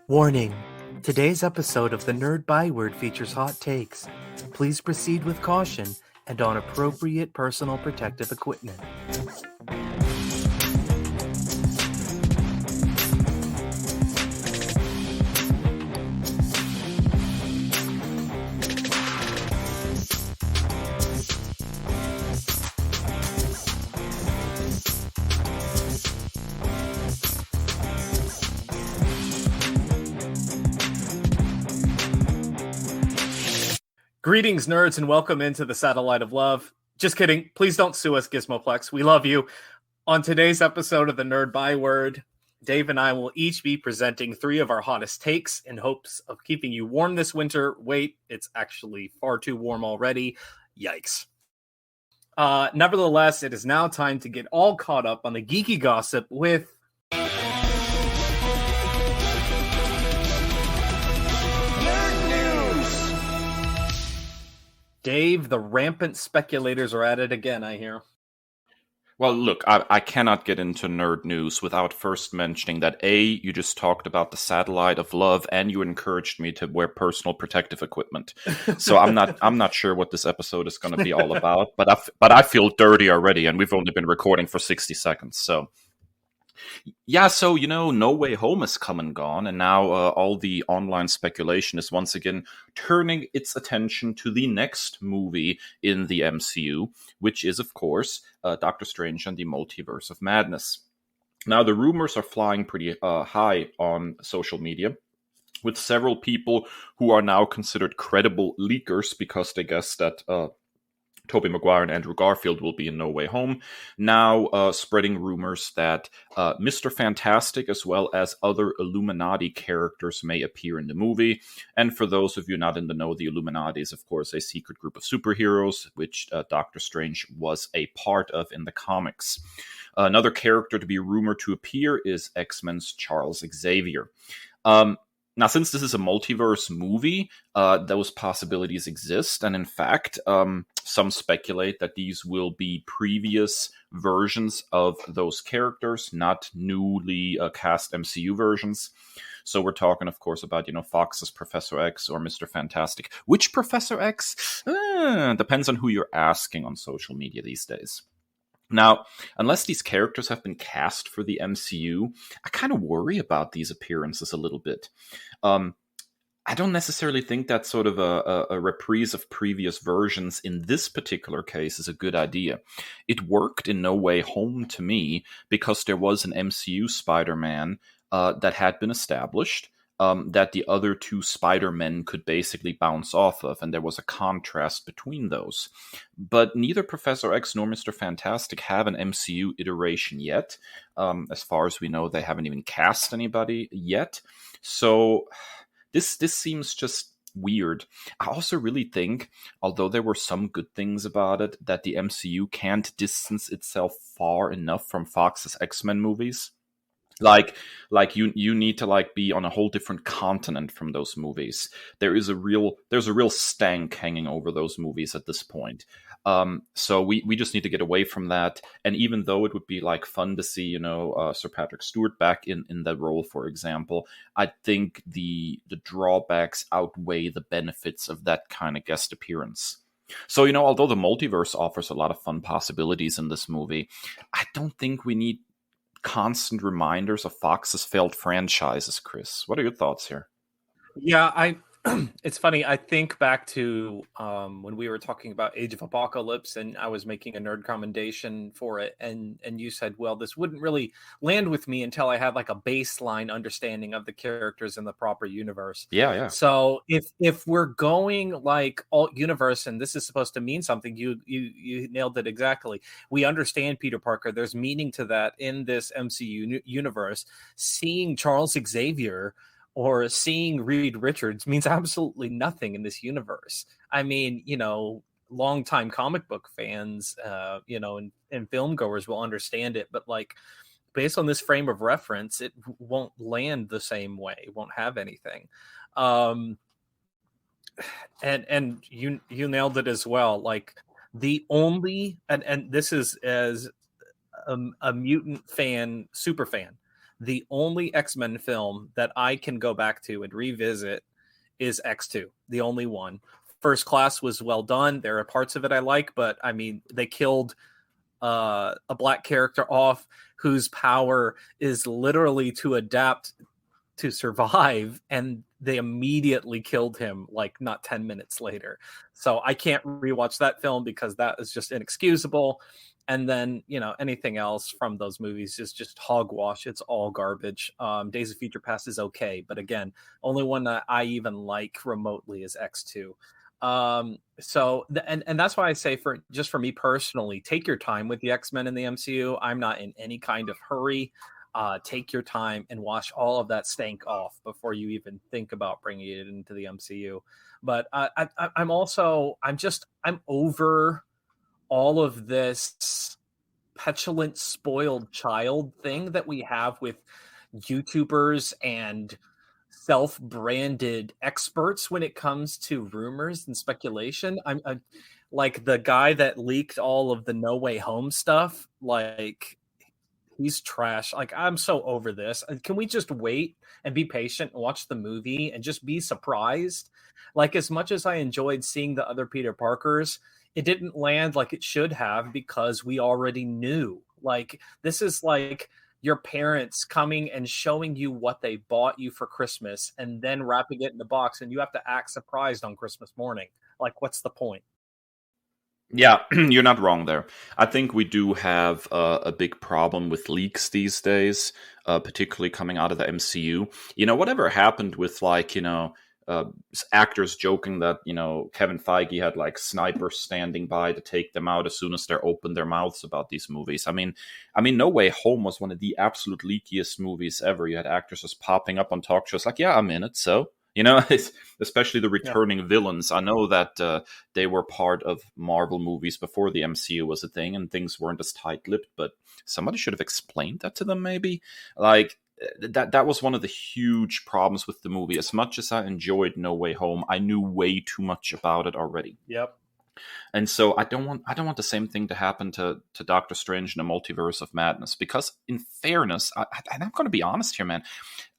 Warning: today's episode of the Nerd Byword features hot takes. Please proceed with caution and on appropriate personal protective equipment. Greetings, nerds, and welcome into the Satellite of Love. Just kidding. Please don't sue us, Gizmoplex. We love you. On today's episode of the Nerd Byword, Dave and I will each be presenting 3 of our hottest takes in hopes of keeping you warm this winter. Wait, it's actually far too warm already. Yikes. Nevertheless, it is now time to get all caught up on the geeky gossip with... Dave, the rampant speculators are at it again, I hear. Well, look, I cannot get into nerd news without first mentioning that A, you just talked about the Satellite of Love, and you encouraged me to wear personal protective equipment. So I'm not sure what this episode is going to be all about, but I feel dirty already, and we've only been recording for 60 seconds, so... Yeah, so, No Way Home has come and gone, and now all the online speculation is once again turning its attention to the next movie in the MCU, which is, of course, Doctor Strange and the Multiverse of Madness. Now, the rumors are flying pretty high on social media, with several people who are now considered credible leakers because they guess that... Tobey Maguire and Andrew Garfield will be in No Way Home, now spreading rumors that Mr. Fantastic as well as other Illuminati characters may appear in the movie. And for those of you not in the know, the Illuminati is, of course, a secret group of superheroes, which Doctor Strange was a part of in the comics. Another character to be rumored to appear is X-Men's Charles Xavier. Now, since this is a multiverse movie, those possibilities exist. And in fact, some speculate that these will be previous versions of those characters, not newly cast MCU versions. So we're talking, of course, about, Fox's Professor X or Mr. Fantastic. Which Professor X? Depends on who you're asking on social media these days. Now, unless these characters have been cast for the MCU, I kind of worry about these appearances a little bit. I don't necessarily think that sort of a reprise of previous versions in this particular case is a good idea. It worked in No Way Home to me because there was an MCU Spider-Man that had been established, that the other 2 Spider-Men could basically bounce off of, and there was a contrast between those. But neither Professor X nor Mr. Fantastic have an MCU iteration yet. As far as we know, they haven't even cast anybody yet. So this seems just weird. I also really think, although there were some good things about it, that the MCU can't distance itself far enough from Fox's X-Men movies. Like you need to be on a whole different continent from those movies. There's a real stank hanging over those movies at this point. So we just need to get away from that. And even though it would be fun to see, Sir Patrick Stewart back in that role, for example, I think the drawbacks outweigh the benefits of that kind of guest appearance. So, although the multiverse offers a lot of fun possibilities in this movie, I don't think we need constant reminders of Fox's failed franchises, Chris. What are your thoughts here? Yeah, it's funny. I think back to when we were talking about Age of Apocalypse, and I was making a nerd commendation for it, and you said, well, this wouldn't really land with me until I had a baseline understanding of the characters in the proper universe. Yeah. So if we're going alt universe, and this is supposed to mean something, you nailed it exactly. We understand Peter Parker. There's meaning to that in this MCU universe. Seeing Charles Xavier or seeing Reed Richards means absolutely nothing in this universe. I mean, longtime comic book fans, and film goers will understand it, but based on this frame of reference, it won't land the same way. It won't have anything. And you nailed it as well. The only, and this is as a mutant fan, super fan. The only X-Men film that I can go back to and revisit is X2, the only one. First Class was well done. There are parts of it I like, but I mean, they killed a black character off whose power is literally to adapt to survive, and they immediately killed him like not 10 minutes later. So I can't rewatch that film because that is just inexcusable. And then, you know, anything else from those movies is just hogwash. It's all garbage. Days of Future Past is okay, but again, only one that I even like remotely is X2. And that's why I say, for me personally, take your time with the X-Men in the MCU. I'm not in any kind of hurry. Take your time and wash all of that stank off before you even think about bringing it into the MCU. But I'm over all of this petulant, spoiled child thing that we have with YouTubers and self-branded experts when it comes to rumors and speculation. I'm like the guy that leaked all of the No Way Home stuff. Like, he's trash. Like, I'm so over this. Can we just wait and be patient and watch the movie and just be surprised? Like, as much as I enjoyed seeing the other Peter Parkers, it didn't land like it should have because we already knew. Like, this is like your parents coming and showing you what they bought you for Christmas and then wrapping it in the box, and you have to act surprised on Christmas morning. Like, what's the point? Yeah, you're not wrong there. I think we do have a big problem with leaks these days, particularly coming out of the MCU. You know, whatever happened with, like, you know, actors joking that, you know, Kevin Feige had like snipers standing by to take them out as soon as they opened their mouths about these movies. I mean, No Way Home was one of the absolute leakiest movies ever. You had actors just popping up on talk shows like, yeah, I'm in it, so... You know, especially the returning villains. I know that they were part of Marvel movies before the MCU was a thing, and things weren't as tight-lipped, but somebody should have explained that to them, maybe? Like, that was one of the huge problems with the movie. As much as I enjoyed No Way Home, I knew way too much about it already. Yep. And so I don't want the same thing to happen to Doctor Strange in a Multiverse of Madness, because in fairness, and I'm going to be honest here, man,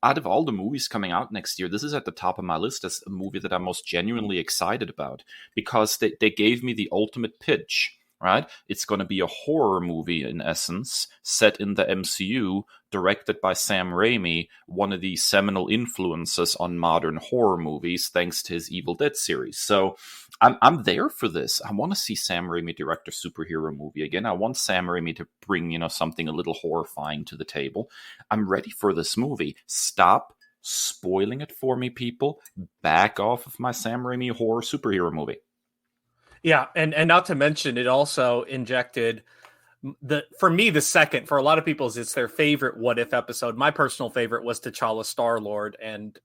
out of all the movies coming out next year, this is at the top of my list as a movie that I'm most genuinely excited about, because they gave me the ultimate pitch, right? It's going to be a horror movie, in essence, set in the MCU, directed by Sam Raimi, one of the seminal influences on modern horror movies, thanks to his Evil Dead series. So I'm there for this. I want to see Sam Raimi direct a superhero movie again. I want Sam Raimi to bring, you know, something a little horrifying to the table. I'm ready for this movie. Stop spoiling it for me, people. Back off of my Sam Raimi horror superhero movie. Yeah, and not to mention, it also injected for me, the second, for a lot of people, it's their favorite What If episode. My personal favorite was T'Challa Star-Lord, and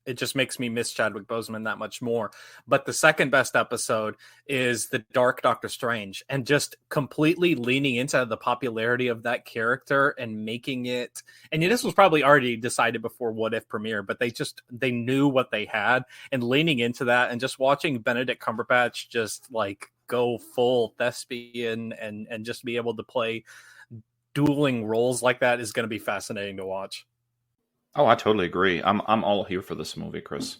it just makes me miss Chadwick Boseman that much more. But the second best episode is the Dark Doctor Strange, and just completely leaning into the popularity of that character and making it. And this was probably already decided before What If premiere, but they knew what they had, and leaning into that, and just watching Benedict Cumberbatch just like go full thespian and just be able to play dueling roles like that is going to be fascinating to watch. Oh, I totally agree. I'm all here for this movie, Chris.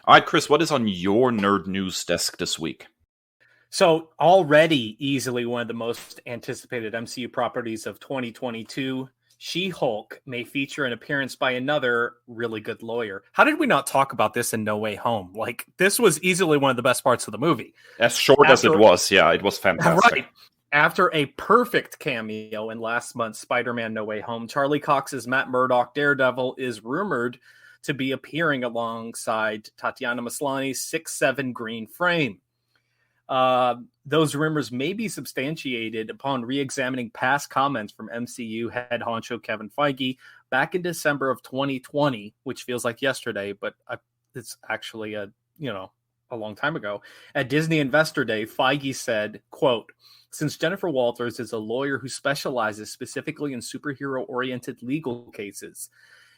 All right, Chris, what is on your nerd news desk this week? So already easily one of the most anticipated MCU properties of 2022, She-Hulk may feature an appearance by another really good lawyer. How did we not talk about this in No Way Home? Like, this was easily one of the best parts of the movie. As short as it was, yeah, it was fantastic. Right. After a perfect cameo in last month's Spider-Man No Way Home, Charlie Cox's Matt Murdock Daredevil is rumored to be appearing alongside Tatiana Maslany's 6'7" green frame. Those rumors may be substantiated upon re-examining past comments from MCU head honcho Kevin Feige back in December of 2020, which feels like yesterday, but it's actually a long time ago. At Disney Investor Day, Feige said, quote, "Since Jennifer Walters is a lawyer who specializes specifically in superhero-oriented legal cases,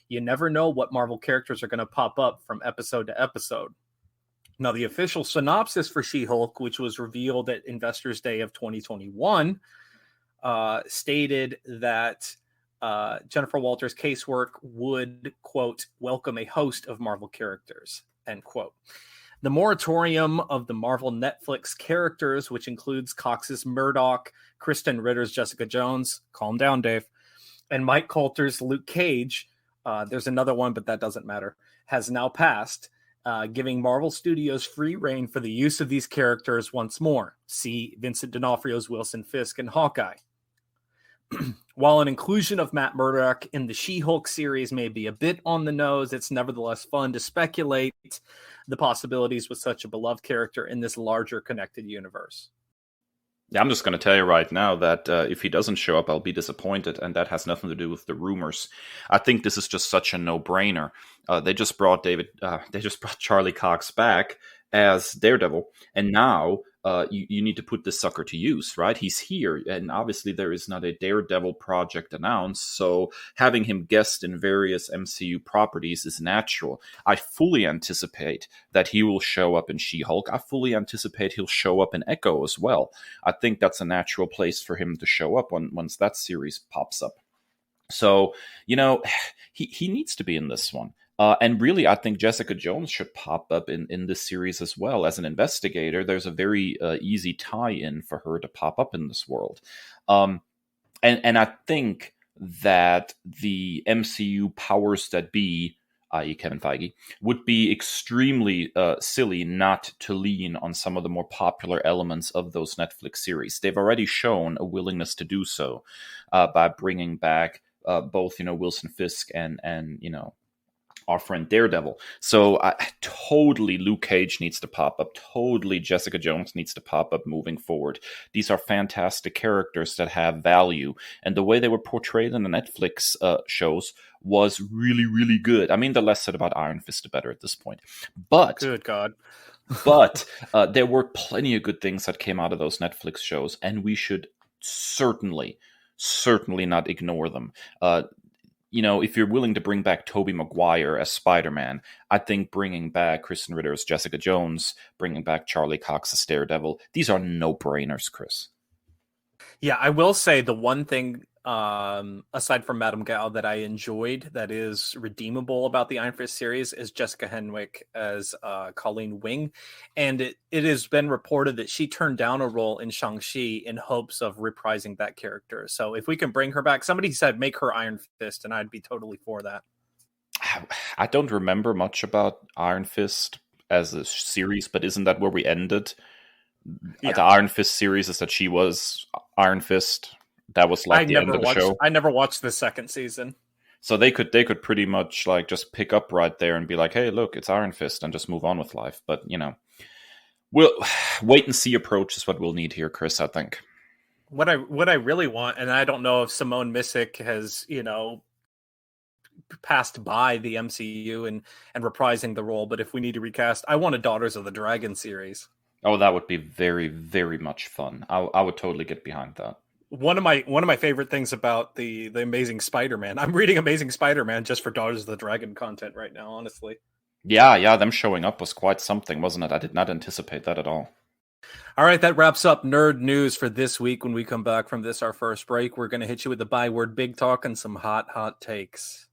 you never know what Marvel characters are going to pop up from episode to episode." Now, the official synopsis for She-Hulk, which was revealed at Investors Day of 2021, stated that Jennifer Walters' casework would, quote, welcome a host of Marvel characters, end quote. The moratorium of the Marvel Netflix characters, which includes Cox's Murdoch, Kristen Ritter's Jessica Jones, calm down, Dave, and Mike Coulter's Luke Cage, there's another one, but that doesn't matter, has now passed, giving Marvel Studios free reign for the use of these characters once more. See Vincent D'Onofrio's Wilson Fisk and Hawkeye. While an inclusion of Matt Murdock in the She-Hulk series may be a bit on the nose, it's nevertheless fun to speculate the possibilities with such a beloved character in this larger connected universe. Yeah, I'm just going to tell you right now that if he doesn't show up, I'll be disappointed, and that has nothing to do with the rumors. I think this is just such a no-brainer. They just brought Charlie Cox back as Daredevil, and now you need to put this sucker to use, right? He's here, and obviously there is not a Daredevil project announced, so having him guest in various MCU properties is natural. I fully anticipate that he will show up in She-Hulk. I fully anticipate he'll show up in Echo as well. I think that's a natural place for him to show up once that series pops up. So, he needs to be in this one. And really, I think Jessica Jones should pop up in this series as well. As an investigator, there's a very easy tie-in for her to pop up in this world. And I think that the MCU powers that be, i.e. Kevin Feige, would be extremely silly not to lean on some of the more popular elements of those Netflix series. They've already shown a willingness to do so by bringing back both, Wilson Fisk and our friend Daredevil. So totally Luke Cage needs to pop up. Totally Jessica Jones needs to pop up moving forward. These are fantastic characters that have value. And the way they were portrayed in the Netflix shows was really, really good. I mean, the less said about Iron Fist, the better at this point. But good God. But there were plenty of good things that came out of those Netflix shows, and we should certainly not ignore them. If you're willing to bring back Tobey Maguire as Spider-Man, I think bringing back Kristen Ritter as Jessica Jones, bringing back Charlie Cox as Daredevil, these are no-brainers, Chris. Yeah, I will say the one thing, aside from Madame Gao, that I enjoyed that is redeemable about the Iron Fist series is Jessica Henwick as Colleen Wing. And it has been reported that she turned down a role in Shang-Chi in hopes of reprising that character. So if we can bring her back, somebody said make her Iron Fist, and I'd be totally for that. I don't remember much about Iron Fist as a series, but isn't that where we ended? Yeah. The Iron Fist series is that she was Iron Fist. That was like the end of the show. I never watched the second season. So they could pretty much like just pick up right there and be like, hey, look, it's Iron Fist, and just move on with life. But, we'll wait and see approach is what we'll need here, Chris, I think. What I really want, and I don't know if Simone Missick has, passed by the MCU and reprising the role, but if we need to recast, I want a Daughters of the Dragon series. Oh, that would be very, very much fun. I would totally get behind that. One of my favorite things about the Amazing Spider-Man. I'm reading Amazing Spider-Man just for Daughters of the Dragon content right now, honestly. Yeah, them showing up was quite something, wasn't it? I did not anticipate that at all. All right, that wraps up nerd news for this week. When we come back from this, our first break, we're going to hit you with the Byword Big Talk and some hot takes.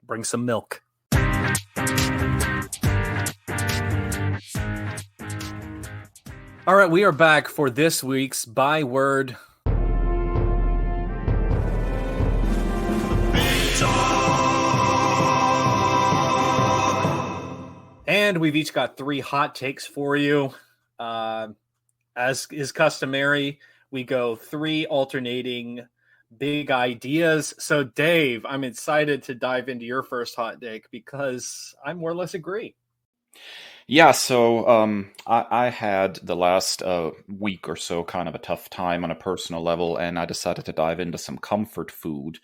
Bring some milk. All right, we are back for this week's Byword Big Talk. And we've each got 3 hot takes for you. As is customary, we go 3 alternating big ideas. So, Dave, I'm excited to dive into your first hot take because I more or less agree. Yeah, so I had the last week or so kind of a tough time on a personal level, and I decided to dive into some comfort food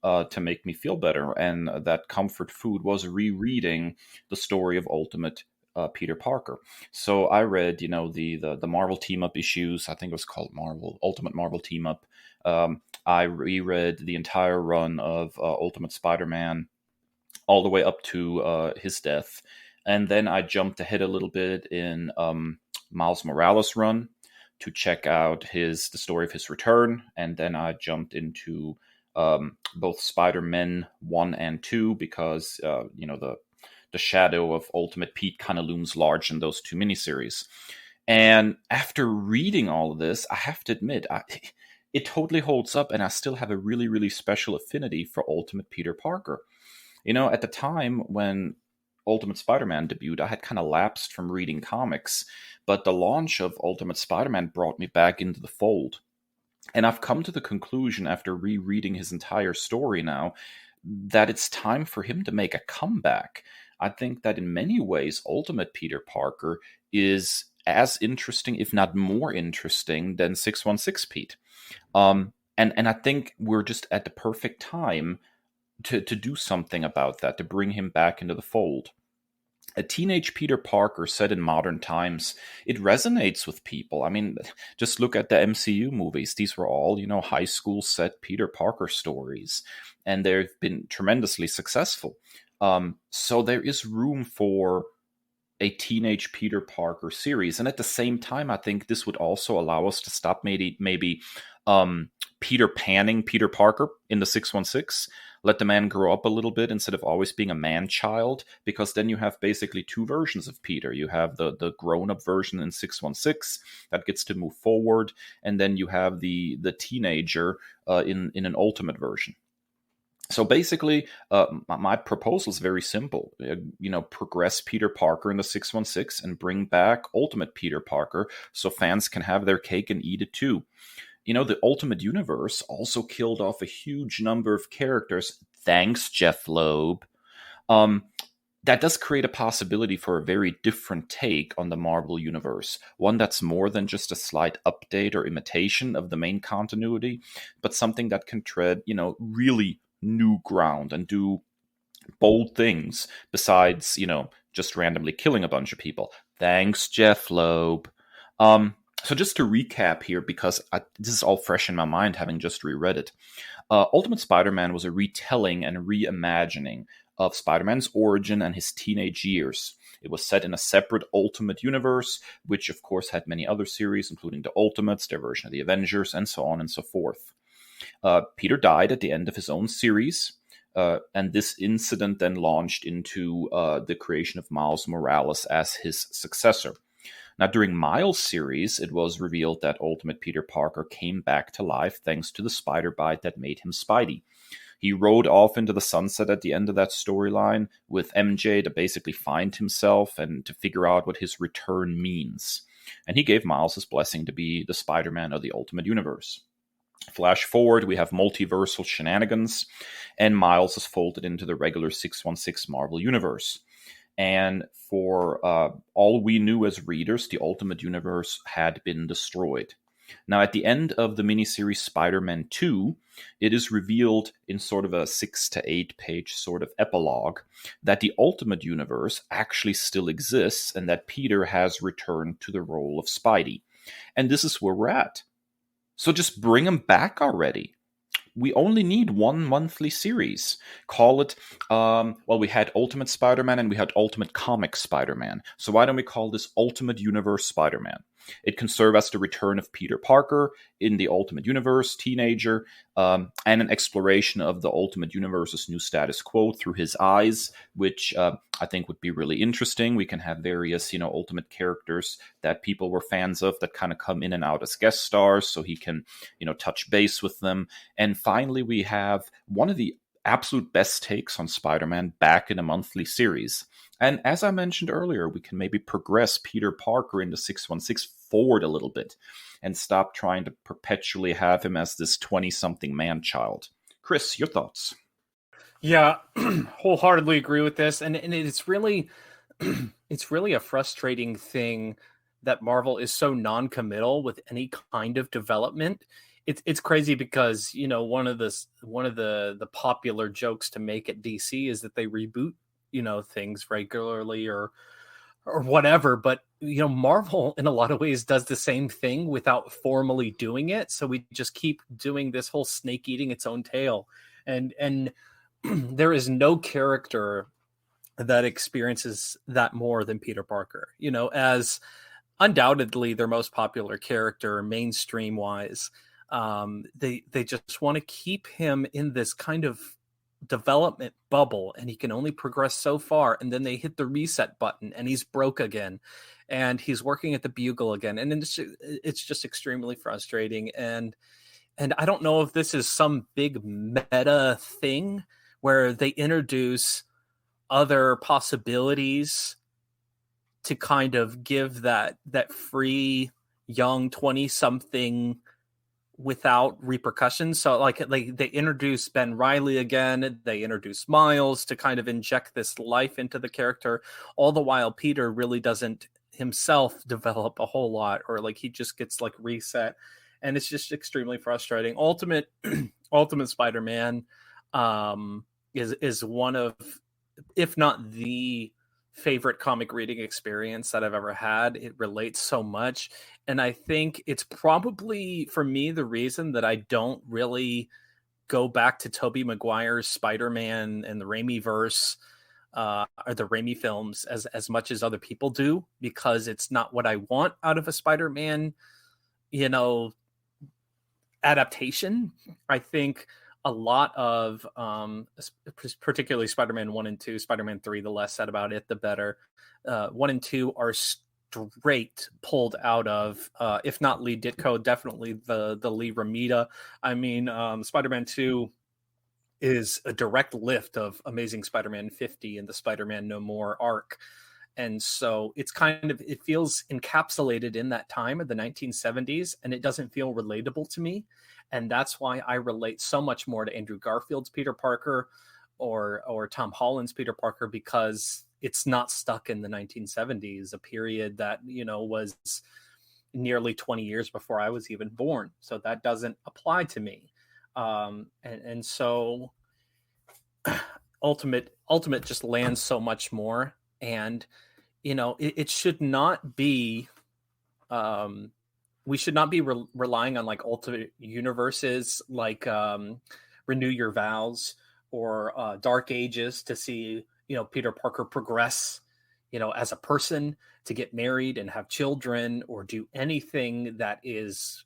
to make me feel better. And that comfort food was rereading the story of Ultimate Peter Parker. So I read, the Marvel team-up issues. I think it was called Ultimate Marvel Team-Up. I reread the entire run of Ultimate Spider-Man all the way up to his death. And then I jumped ahead a little bit in Miles Morales' run to check out the story of his return. And then I jumped into both Spider-Man 1 and 2, because the shadow of Ultimate Pete kind of looms large in those two miniseries. And after reading all of this, I have to admit, it totally holds up, and I still have a really, really special affinity for Ultimate Peter Parker. At the time when Ultimate Spider-Man debuted, I had kind of lapsed from reading comics, but the launch of Ultimate Spider-Man brought me back into the fold. And I've come to the conclusion, after rereading his entire story now, that it's time for him to make a comeback. I think that in many ways, Ultimate Peter Parker is as interesting, if not more interesting, than 616 Pete. And I think we're just at the perfect time to do something about that, to bring him back into the fold. A teenage Peter Parker set in modern times, it resonates with people. I mean, just look at the MCU movies. These were all, high school set Peter Parker stories, and they've been tremendously successful. So there is room for a teenage Peter Parker series. And at the same time, I think this would also allow us to stop maybe Peter Panning Peter Parker in the 616. Let the man grow up a little bit instead of always being a man-child, because then you have basically two versions of Peter. You have the grown-up version in 616 that gets to move forward, and then you have the teenager in an ultimate version. So basically, my proposal is very simple. Progress Peter Parker in the 616 and bring back Ultimate Peter Parker so fans can have their cake and eat it too. The Ultimate Universe also killed off a huge number of characters. Thanks, Jeff Loeb. That does create a possibility for a very different take on the Marvel Universe. One that's more than just a slight update or imitation of the main continuity, but something that can tread, really new ground and do bold things besides, just randomly killing a bunch of people. Thanks, Jeff Loeb. So just to recap here, because this is all fresh in my mind, having just reread it. Ultimate Spider-Man was a retelling and reimagining of Spider-Man's origin and his teenage years. It was set in a separate Ultimate Universe, which of course had many other series, including the Ultimates, their version of the Avengers, and so on and so forth. Peter died at the end of his own series, and this incident then launched into the creation of Miles Morales as his successor. Now, during Miles' series, it was revealed that Ultimate Peter Parker came back to life thanks to the spider bite that made him Spidey. He rode off into the sunset at the end of that storyline with MJ to basically find himself and to figure out what his return means. And he gave Miles his blessing to be the Spider-Man of the Ultimate Universe. Flash forward, we have multiversal shenanigans, and Miles is folded into the regular 616 Marvel Universe. And for all we knew as readers, the Ultimate Universe had been destroyed. Now, at the end of the miniseries Spider-Man 2, it is revealed in sort of a 6 to 8 page sort of epilogue that the Ultimate Universe actually still exists and that Peter has returned to the role of Spidey. And this is where we're at. So just bring him back already. We only need one monthly series. Call it, we had Ultimate Spider-Man and we had Ultimate Comics Spider-Man. So why don't we call this Ultimate Universe Spider-Man? It can serve as the return of Peter Parker in the Ultimate Universe, teenager, and an exploration of the Ultimate Universe's new status quo through his eyes, which I think would be really interesting. We can have various, Ultimate characters that people were fans of that kind of come in and out as guest stars, so he can, touch base with them. And finally, we have one of the absolute best takes on Spider-Man back in a monthly series. And as I mentioned earlier, we can maybe progress Peter Parker into 616 forward a little bit and stop trying to perpetually have him as this 20-something man-child. Chris, your thoughts? Yeah, wholeheartedly agree with this. And it's really a frustrating thing that Marvel is so non-committal with any kind of development. It's crazy because, one of the popular jokes to make at DC is that they reboot, things regularly or whatever. But, Marvel in a lot of ways does the same thing without formally doing it. So we just keep doing this whole snake eating its own tail. And there is no character that experiences that more than Peter Parker, as undoubtedly their most popular character mainstream wise. They just want to keep him in this kind of development bubble, and he can only progress so far, and then they hit the reset button and he's broke again, and he's working at the Bugle again, and it's just extremely frustrating. And I don't know if this is some big meta thing where they introduce other possibilities to kind of give that free young 20 something without repercussions. So like they introduce Ben Reilly again, they introduce Miles to kind of inject this life into the character, all the while Peter really doesn't himself develop a whole lot, or like he just gets like reset, and it's just extremely frustrating. Ultimate Spider-Man is one of, if not the favorite comic reading experience that I've ever had. It relates so much, and I think it's probably for me the reason that I don't really go back to Tobey Maguire's Spider-Man and the Raimi verse or the Raimi films as much as other people do, because it's not what I want out of a Spider-Man, adaptation. I think a lot of, particularly Spider-Man 1 and 2, Spider-Man 3, the less said about it, the better. 1 and 2 are straight pulled out of, if not Lee Ditko, definitely the Lee Romita. I mean, Spider-Man 2 is a direct lift of Amazing Spider-Man 50 and the Spider-Man No More arc. And so it feels encapsulated in that time of the 1970s, and it doesn't feel relatable to me. And that's why I relate so much more to Andrew Garfield's Peter Parker or Tom Holland's Peter Parker, because it's not stuck in the 1970s, a period that, was nearly 20 years before I was even born. So that doesn't apply to me. And so Ultimate just lands so much more. And, it should not be, we should not be relying on like alternate universes, like Renew Your Vows or Dark Ages to see, Peter Parker progress, as a person, to get married and have children or do anything that is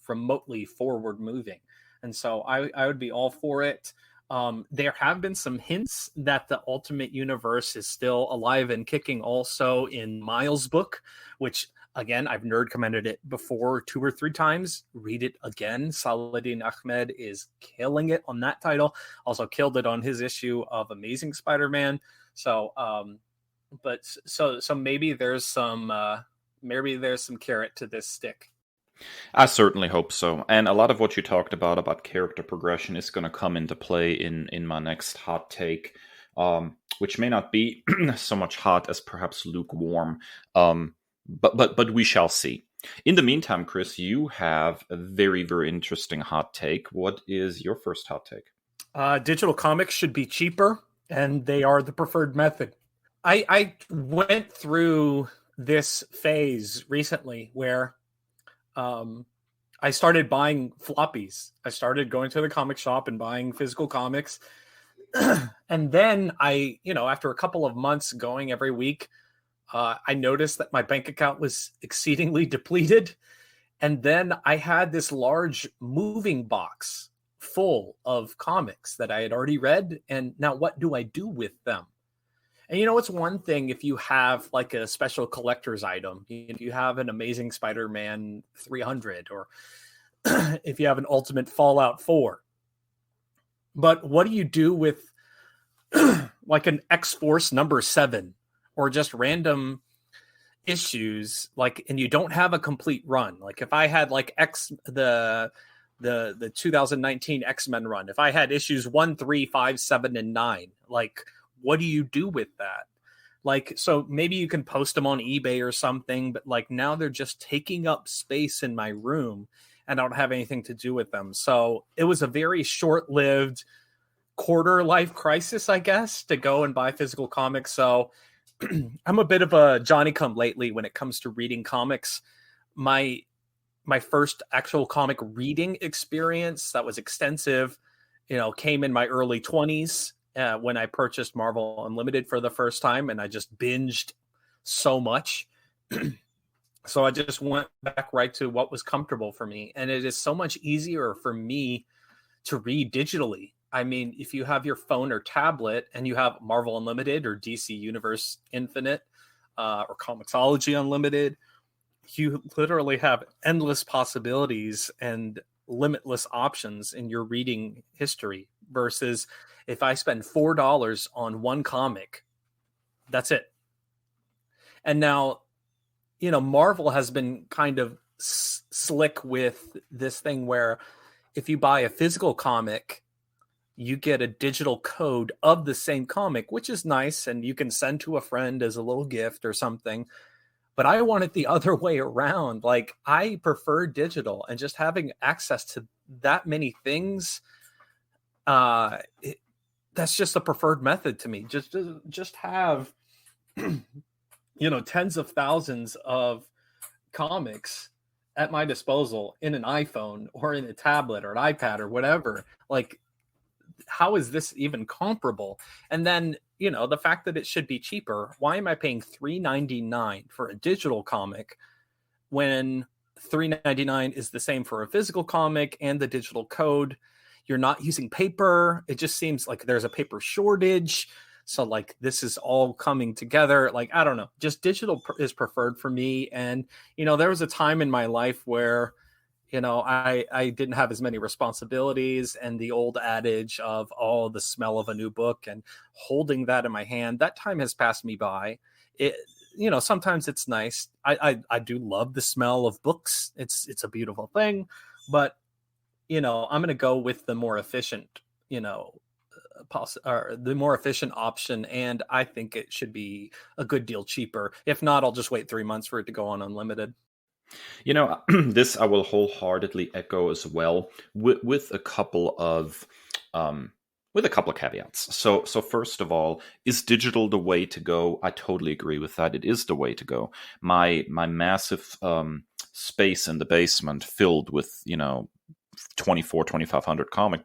remotely forward moving. And so I would be all for it. There have been some hints that the Ultimate Universe is still alive and kicking also in Miles' book, which, again, I've nerd commended it before 2 or 3 times. Read it again. Saladin Ahmed is killing it on that title. Also killed it on his issue of Amazing Spider-Man. So, so maybe there's some carrot to this stick. I certainly hope so. And a lot of what you talked about character progression is going to come into play in my next hot take, which may not be so much hot as perhaps lukewarm, but we shall see. In the meantime, Chris, you have a very, very interesting hot take. What is your first hot take? Digital comics should be cheaper, and they are the preferred method. I went through this phase recently where I started buying floppies. I started going to the comic shop and buying physical comics. And then after a couple of months going every week, I noticed that my bank account was exceedingly depleted. And then I had this large moving box full of comics that I had already read. And now what do I do with them? And it's one thing if you have like a special collector's item, if you have an Amazing Spider-Man 300, or if you have an Ultimate Fallout 4. But what do you do with like an X-Force number 7 or just random issues, and you don't have a complete run? Like if I had like the 2019 X-Men run, if I had issues 1, 3, 5, 7, and 9, like, what do you do with that? Like, so maybe you can post them on eBay or something, but like now they're just taking up space in my room and I don't have anything to do with them. So it was a very short-lived quarter life crisis, I guess, to go and buy physical comics. So I'm a bit of a Johnny-come-lately when it comes to reading comics. My first actual comic reading experience that was extensive, came in my early 20s. When I purchased Marvel Unlimited for the first time, and I just binged so much. So I just went back right to what was comfortable for me. And it is so much easier for me to read digitally. I mean, if you have your phone or tablet and you have Marvel Unlimited or DC Universe Infinite or Comixology Unlimited, you literally have endless possibilities and limitless options in your reading history versus if I spend $4 on one comic, that's it. And now, you know, Marvel has been kind of slick with this thing where if you buy a physical comic, you get a digital code of the same comic, which is nice, and you can send to a friend as a little gift or something. But I want it the other way around. Like, I prefer digital, and just having access to that many things, that's just a preferred method to me. Just have you know, tens of thousands of comics at my disposal in an iPhone or in a tablet or an iPad or whatever. Like, how is this even comparable? And then, you know, the fact that it should be cheaper. Why am I paying $3.99 for a digital comic when $3.99 is the same for a physical comic and the digital code? You're not using paper. It just seems like there's a paper shortage. So like this is all coming together. Like, I don't know, just digital is preferred for me. And, you know, there was a time in my life where, you know, I didn't have as many responsibilities, and the old adage of, oh, the smell of a new book and holding that in my hand, that time has passed me by. It, you know, sometimes it's nice. I do love the smell of books. It's a beautiful thing, but, you know, I'm going to go with the more efficient, you know, or the more efficient option, and I think it should be a good deal cheaper. If not, I'll just wait 3 months for it to go on unlimited. You know, this I will wholeheartedly echo as well, with a couple of caveats. So first of all, is digital the way to go? I totally agree with that. It is the way to go. My massive space in the basement filled with, you know, 2,500 comic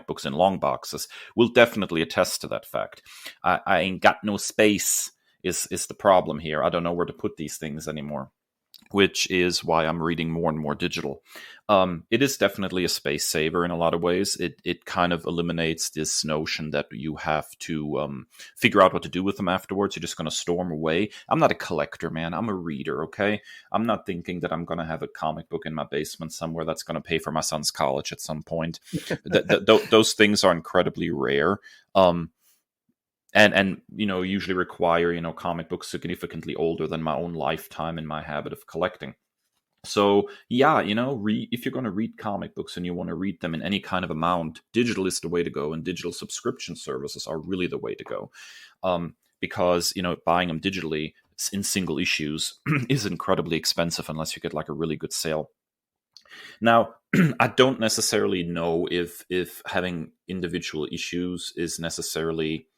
books in long boxes will definitely attest to that fact. I ain't got no space is the problem here. I don't know where to put these things anymore, which is why I'm reading more and more digital. It is definitely a space saver in a lot of ways. It kind of eliminates this notion that you have to figure out what to do with them afterwards. You're just going to store them away. I'm not a collector, man. I'm a reader, okay? I'm not thinking that I'm going to have a comic book in my basement somewhere that's going to pay for my son's college at some point. Those things are incredibly rare. And you know, usually require, you know, comic books significantly older than my own lifetime and my habit of collecting. So yeah, you know, if you're going to read comic books and you want to read them in any kind of amount, digital is the way to go, and digital subscription services are really the way to go, because, you know, buying them digitally in single issues is incredibly expensive unless you get like a really good sale. Now, I don't necessarily know if having individual issues is necessarily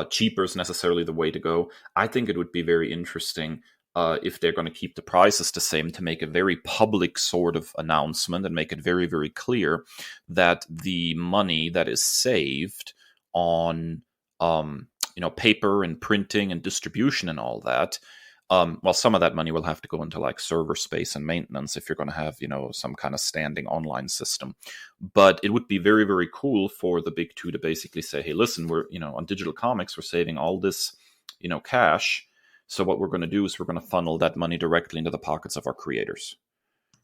cheaper is necessarily the way to go. I think it would be very interesting if they're going to keep the prices the same, to make a very public sort of announcement and make it very, very clear that the money that is saved on you know, paper and printing and distribution and all that, well, some of that money will have to go into like server space and maintenance if you're going to have, you know, some kind of standing online system. But it would be very, very cool for the big two to basically say, hey, listen, we're, you know, on digital comics, we're saving all this, you know, cash. So what we're going to do is we're going to funnel that money directly into the pockets of our creators.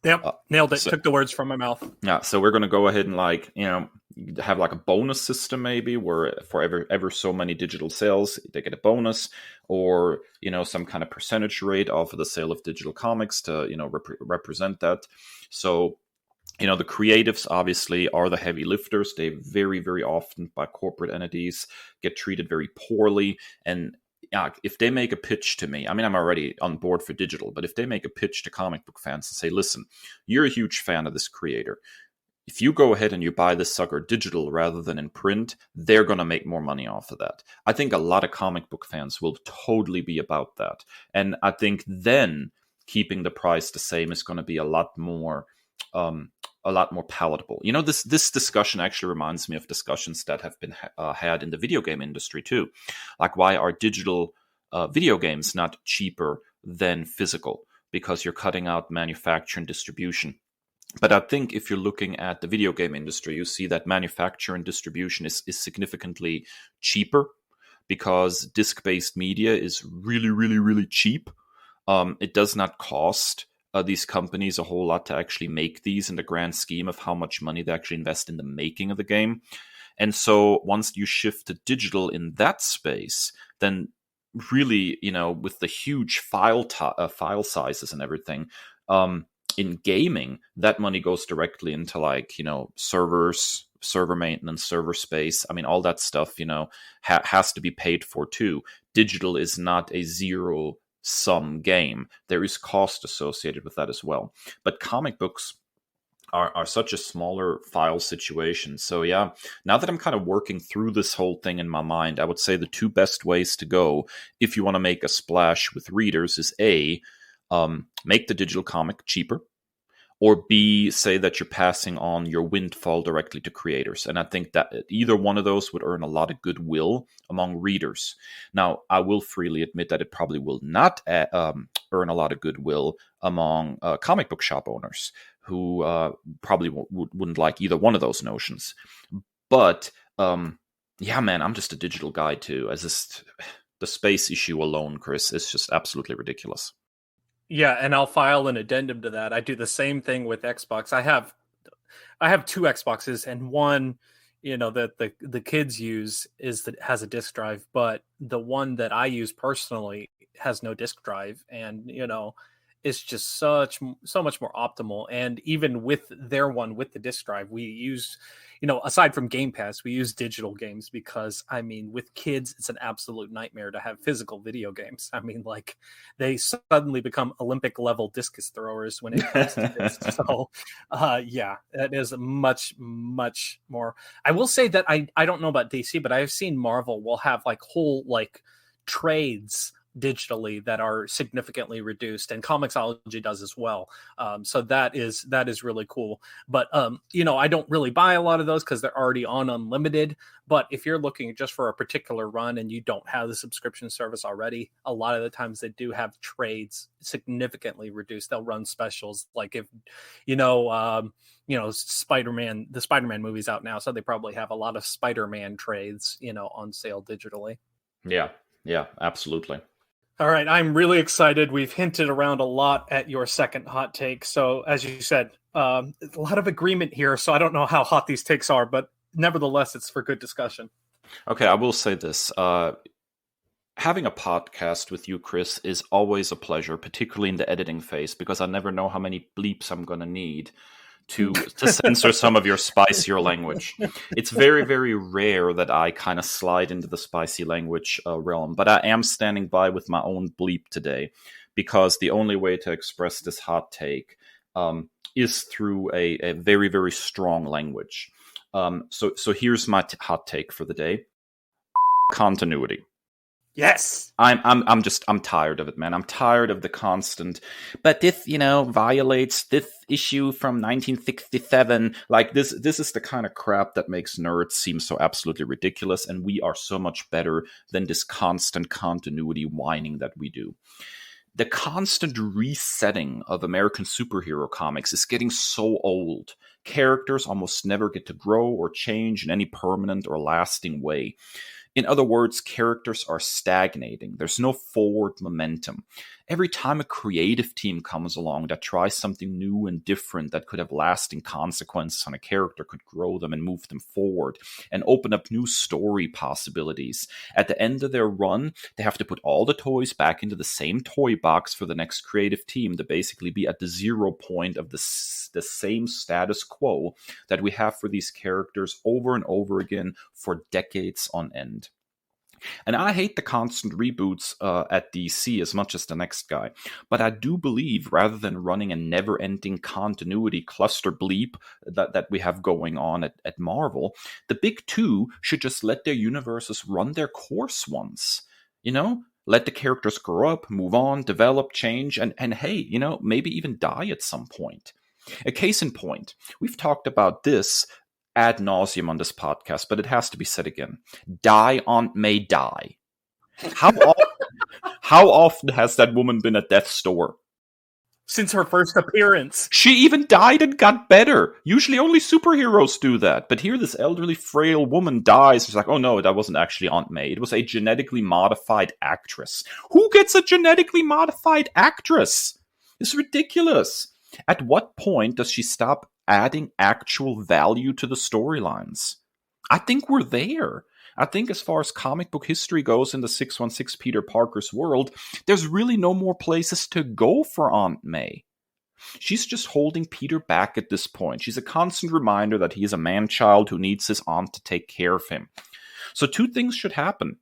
Yep, nailed it. Took the words from my mouth. Yeah, so we're going to go ahead and, like, you know, have like a bonus system maybe where for ever so many digital sales, they get a bonus, or, you know, some kind of percentage rate off of the sale of digital comics to, you know, represent that. So, you know, the creatives obviously are the heavy lifters. They very, very often by corporate entities get treated very poorly. And if they make a pitch to me, I mean, I'm already on board for digital, but if they make a pitch to comic book fans and say, listen, you're a huge fan of this creator, if you go ahead and you buy this sucker digital rather than in print, they're going to make more money off of that. I think a lot of comic book fans will totally be about that. And I think then keeping the price the same is going to be a lot more palatable. You know, this discussion actually reminds me of discussions that have been had in the video game industry too. Like, why are digital video games not cheaper than physical? because you're cutting out manufacture and distribution. But I think if you're looking at the video game industry, you see that manufacture and distribution is significantly cheaper, because disc-based media is really, really, really cheap. It does not cost these companies a whole lot to actually make these in the grand scheme of how much money they actually invest in the making of the game. And so once you shift to digital in that space, then really, with the huge file sizes and everything, in gaming, that money goes directly into servers, server maintenance, server space. I mean, all that stuff, has to be paid for too. Digital is not a zero-sum game. There is cost associated with that as well. But comic books are such a smaller file situation. So yeah, now that I'm kind of working through this whole thing in my mind, I would say the two best ways to go if you want to make a splash with readers is A, make the digital comic cheaper, or B, say that you're passing on your windfall directly to creators. And I think that either one of those would earn a lot of goodwill among readers. Now, I will freely admit that it probably will not earn a lot of goodwill among comic book shop owners, who probably wouldn't like either one of those notions. But yeah, man, I'm just a digital guy too. The space issue alone, Chris, is just absolutely ridiculous. Yeah, and I'll file an addendum to that. I do the same thing with Xbox. I have two Xboxes, and one, that the kids use has a disc drive, but the one that I use personally has no disc drive, and it's just so much more optimal. And even with their one with the disc drive, we use, aside from Game Pass, we use digital games because, I mean, with kids, it's an absolute nightmare to have physical video games. I mean, they suddenly become Olympic level discus throwers when it comes to this. So, yeah, that is much, much more. I will say that I don't know about DC, but I've seen Marvel will have whole trades digitally that are significantly reduced, and Comixology does as well. So that is really cool. But I don't really buy a lot of those because they're already on Unlimited. But if you're looking just for a particular run and you don't have the subscription service already, a lot of the times they do have trades significantly reduced. They'll run specials, like if Spider-Man, the Spider-Man movie's out now, so they probably have a lot of Spider-Man trades, on sale digitally. Yeah, absolutely. All right, I'm really excited. We've hinted around a lot at your second hot take. So, as you said, a lot of agreement here. So I don't know how hot these takes are, but nevertheless, it's for good discussion. Okay, I will say this. Having a podcast with you, Chris, is always a pleasure, particularly in the editing phase, because I never know how many bleeps I'm going to need to censor some of your spicier language. It's very, very rare that I kind of slide into the spicy language realm, but I am standing by with my own bleep today, because the only way to express this hot take is through a very, very strong language. So here's my hot take for the day. Continuity. Yes. I'm tired of it, man. I'm tired of the constant, but this, violates this issue from 1967. This is the kind of crap that makes nerds seem so absolutely ridiculous, and we are so much better than this constant continuity whining that we do. The constant resetting of American superhero comics is getting so old. Characters almost never get to grow or change in any permanent or lasting way. In other words, characters are stagnating. There's no forward momentum. Every time a creative team comes along that tries something new and different that could have lasting consequences on a character, could grow them and move them forward and open up new story possibilities, at the end of their run, they have to put all the toys back into the same toy box for the next creative team to basically be at the 0 point of the same status quo that we have for these characters over and over again for decades on end. And I hate the constant reboots at DC as much as the next guy. But I do believe, rather than running a never-ending continuity cluster bleep that we have going on at Marvel, the big two should just let their universes run their course once. Let the characters grow up, move on, develop, change, and hey, maybe even die at some point. A case in point, we've talked about this ad nauseum on this podcast, but it has to be said again. Die Aunt May die. How often has that woman been at death's door? since her first appearance. She even died and got better. Usually only superheroes do that. But here this elderly, frail woman dies. It's like, oh no, that wasn't actually Aunt May. It was a genetically modified actress. Who gets a genetically modified actress? It's ridiculous. At what point does she stop adding actual value to the storylines? I think we're there. I think as far as comic book history goes in the 616 Peter Parker's world, there's really no more places to go for Aunt May. She's just holding Peter back at this point. She's a constant reminder that he is a man-child who needs his aunt to take care of him. So 2 things should happen.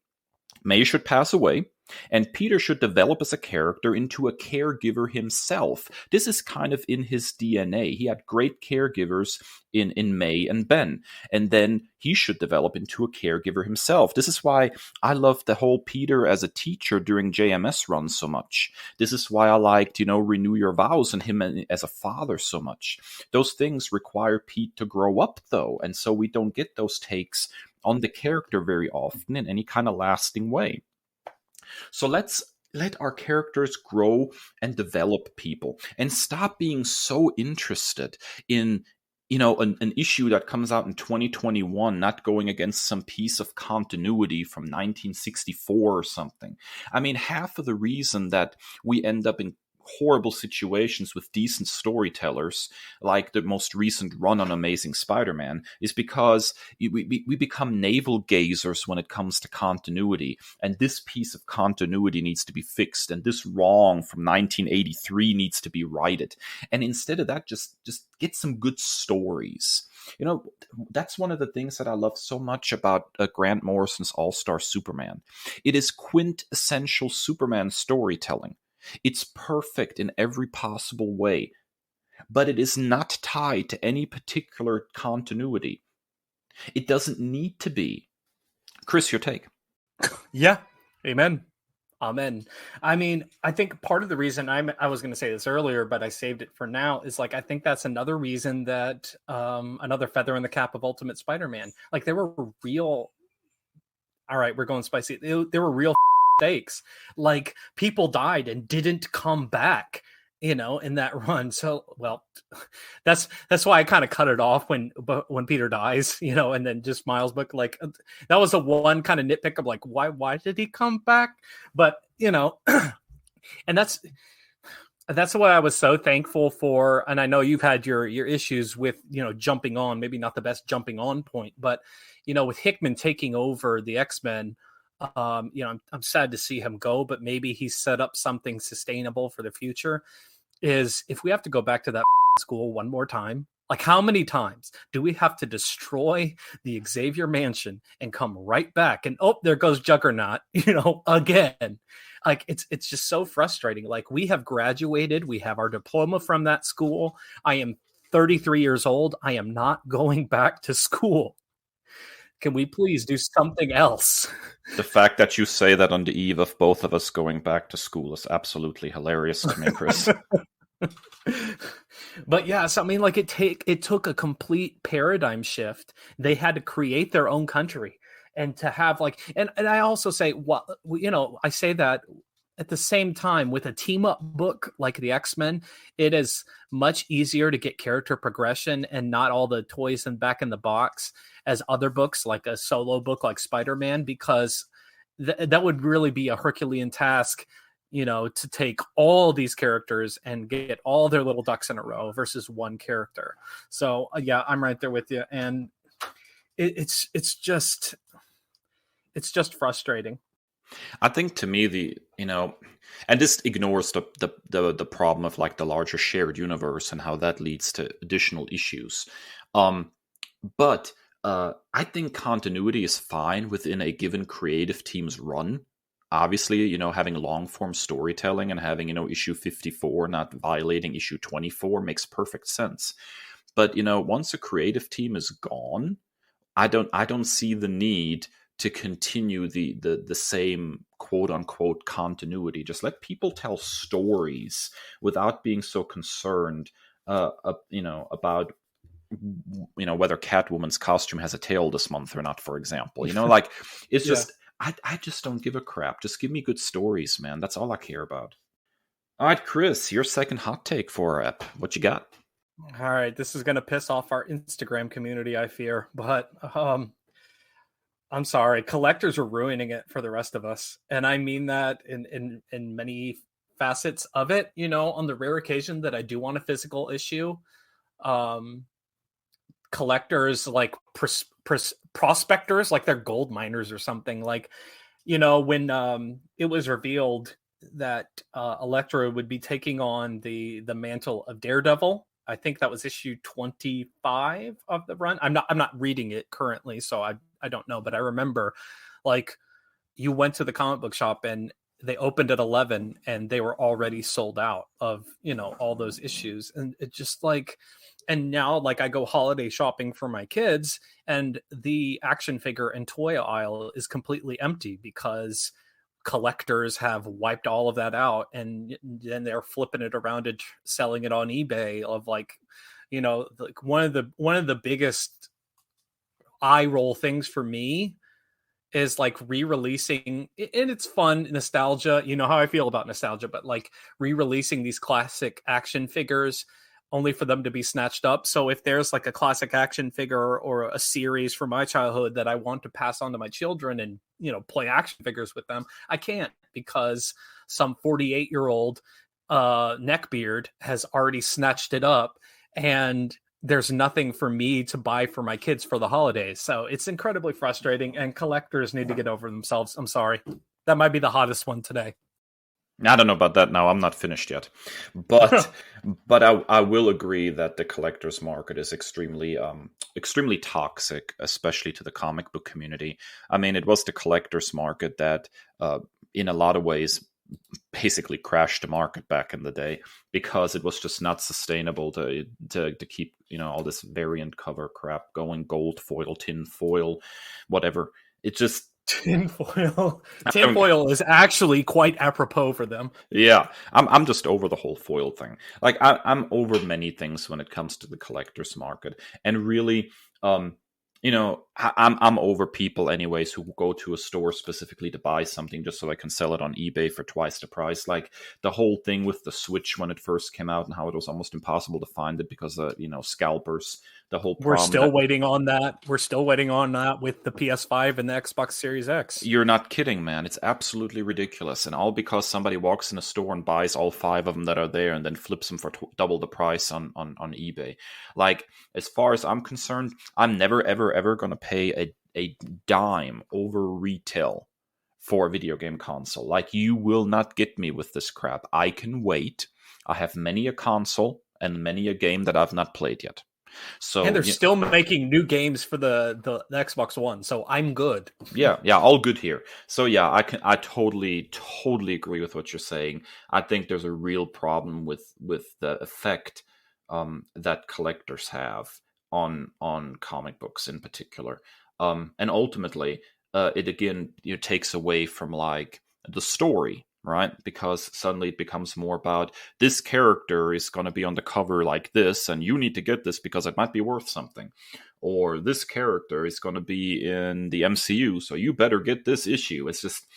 May should pass away, and Peter should develop as a character into a caregiver himself. This is kind of in his DNA. He had great caregivers in May and Ben, and then he should develop into a caregiver himself. This is why I love the whole Peter as a teacher during JMS run so much. This is why I liked, Renew Your Vows and him as a father so much. Those things require Pete to grow up, though, and so we don't get those takes on the character very often in any kind of lasting way. So let's let our characters grow and develop people and stop being so interested in, an issue that comes out in 2021, not going against some piece of continuity from 1964 or something. I mean, half of the reason that we end up in horrible situations with decent storytellers, like the most recent run on Amazing Spider-Man, is because we become navel gazers when it comes to continuity, and this piece of continuity needs to be fixed, and this wrong from 1983 needs to be righted. And instead of that, just get some good stories. That's one of the things that I love so much about Grant Morrison's All-Star Superman. It is quintessential Superman storytelling. It's perfect in every possible way, but it is not tied to any particular continuity. It doesn't need to be. Chris, your take? Yeah. Amen. Amen. I mean, I think part of the reason I was going to say this earlier, but I saved it for now, is I think that's another reason that another feather in the cap of Ultimate Spider-Man. There were real, all right, we're going spicy. There were real stakes. People died and didn't come back, in that run. So, well, that's why I kind of cut it off when Peter dies, and then just Miles' book, that was the one kind of nitpick of why did he come back? But, and that's what I was so thankful for. And I know you've had your issues with, jumping on, maybe not the best jumping on point, but, with Hickman taking over the X-Men, I'm sad to see him go, but maybe he set up something sustainable for the future. Is if we have to go back to that school one more time, how many times do we have to destroy the Xavier mansion and come right back and there goes Juggernaut, again? It's just so frustrating. We have graduated, we have our diploma from that school. I am 33 years old. I am not going back to school. Can we please do something else? The fact that you say that on the eve of both of us going back to school is absolutely hilarious to me, Chris. But yeah, so I mean, it took a complete paradigm shift. They had to create their own country, and to have and I also say, I say that at the same time with a team up book like the X-Men, it is much easier to get character progression and not all the toys and back in the box as other books, like a solo book like Spider-Man, because that would really be a Herculean task, to take all these characters and get all their little ducks in a row versus one character. So yeah, I'm right there with you. And it's just frustrating. I think to me and this ignores the problem of the larger shared universe and how that leads to additional issues. But I think continuity is fine within a given creative team's run. Obviously, having long form storytelling and having, issue 54 not violating issue 24 makes perfect sense. But, once a creative team is gone, I don't see the need to continue the same quote unquote continuity. Just let people tell stories without being so concerned, about whether Catwoman's costume has a tail this month or not, for example. It's just I just don't give a crap. Just give me good stories, man. That's all I care about. All right, Chris, your second hot take for our app. What you got? All right, this is going to piss off our Instagram community, I fear, but I'm sorry, collectors are ruining it for the rest of us, and I mean that in many facets of it. On the rare occasion that I do want a physical issue, um, collectors like prospectors, like they're gold miners or something. Like, when it was revealed that Elektra would be taking on the mantle of Daredevil. I think that was issue 25 of the run. I'm not reading it currently, so I don't know, but I remember, like, you went to the comic book shop and they opened at 11 and they were already sold out of, all those issues. And it just like, and now, like, I go holiday shopping for my kids and the action figure and toy aisle is completely empty because collectors have wiped all of that out, and then they're flipping it around and selling it on eBay. Of like, like one of the biggest eye roll things for me is like re-releasing, and it's fun nostalgia. You know how I feel about nostalgia, but like re-releasing these classic action figures only for them to be snatched up. So if there's like a classic action figure or a series from my childhood that I want to pass on to my children and, play action figures with them, I can't, because some 48-year-old neckbeard has already snatched it up, and there's nothing for me to buy for my kids for the holidays. So it's incredibly frustrating, and collectors need to get over themselves. I'm sorry. That might be the hottest one today. I don't know about that now. I'm not finished yet. But I will agree that the collector's market is extremely toxic, especially to the comic book community. I mean, it was the collector's market that in a lot of ways basically crashed the market back in the day, because it was just not sustainable to keep, all this variant cover crap going, gold foil, tin foil, whatever. It just... Tinfoil is actually quite apropos for them. Yeah, I'm just over the whole foil thing. Like, I'm over many things when it comes to the collector's market, and really, I'm over people anyways who go to a store specifically to buy something just so I can sell it on eBay for twice the price. Like the whole thing with the Switch when it first came out and how it was almost impossible to find it because of, scalpers. The whole problem. We're still waiting on that. We're still waiting on that with the PS5 and the Xbox Series X. You're not kidding, man. It's absolutely ridiculous. And all because somebody walks in a store and buys all 5 of them that are there and then flips them for double the price on eBay. Like, as far as I'm concerned, I'm never, ever, ever going to pay a dime over retail for a video game console. Like, you will not get me with this crap. I can wait. I have many a console and many a game that I've not played yet. So, and they're still making new games for the Xbox One, so I'm good. Yeah, all good here. So yeah, I totally agree with what you're saying. I think there's a real problem with the effect that collectors have on comic books in particular, and ultimately, it again takes away from like the story. Right? Because suddenly it becomes more about this character is going to be on the cover like this, and you need to get this because it might be worth something. Or this character is going to be in the MCU, so you better get this issue. It's just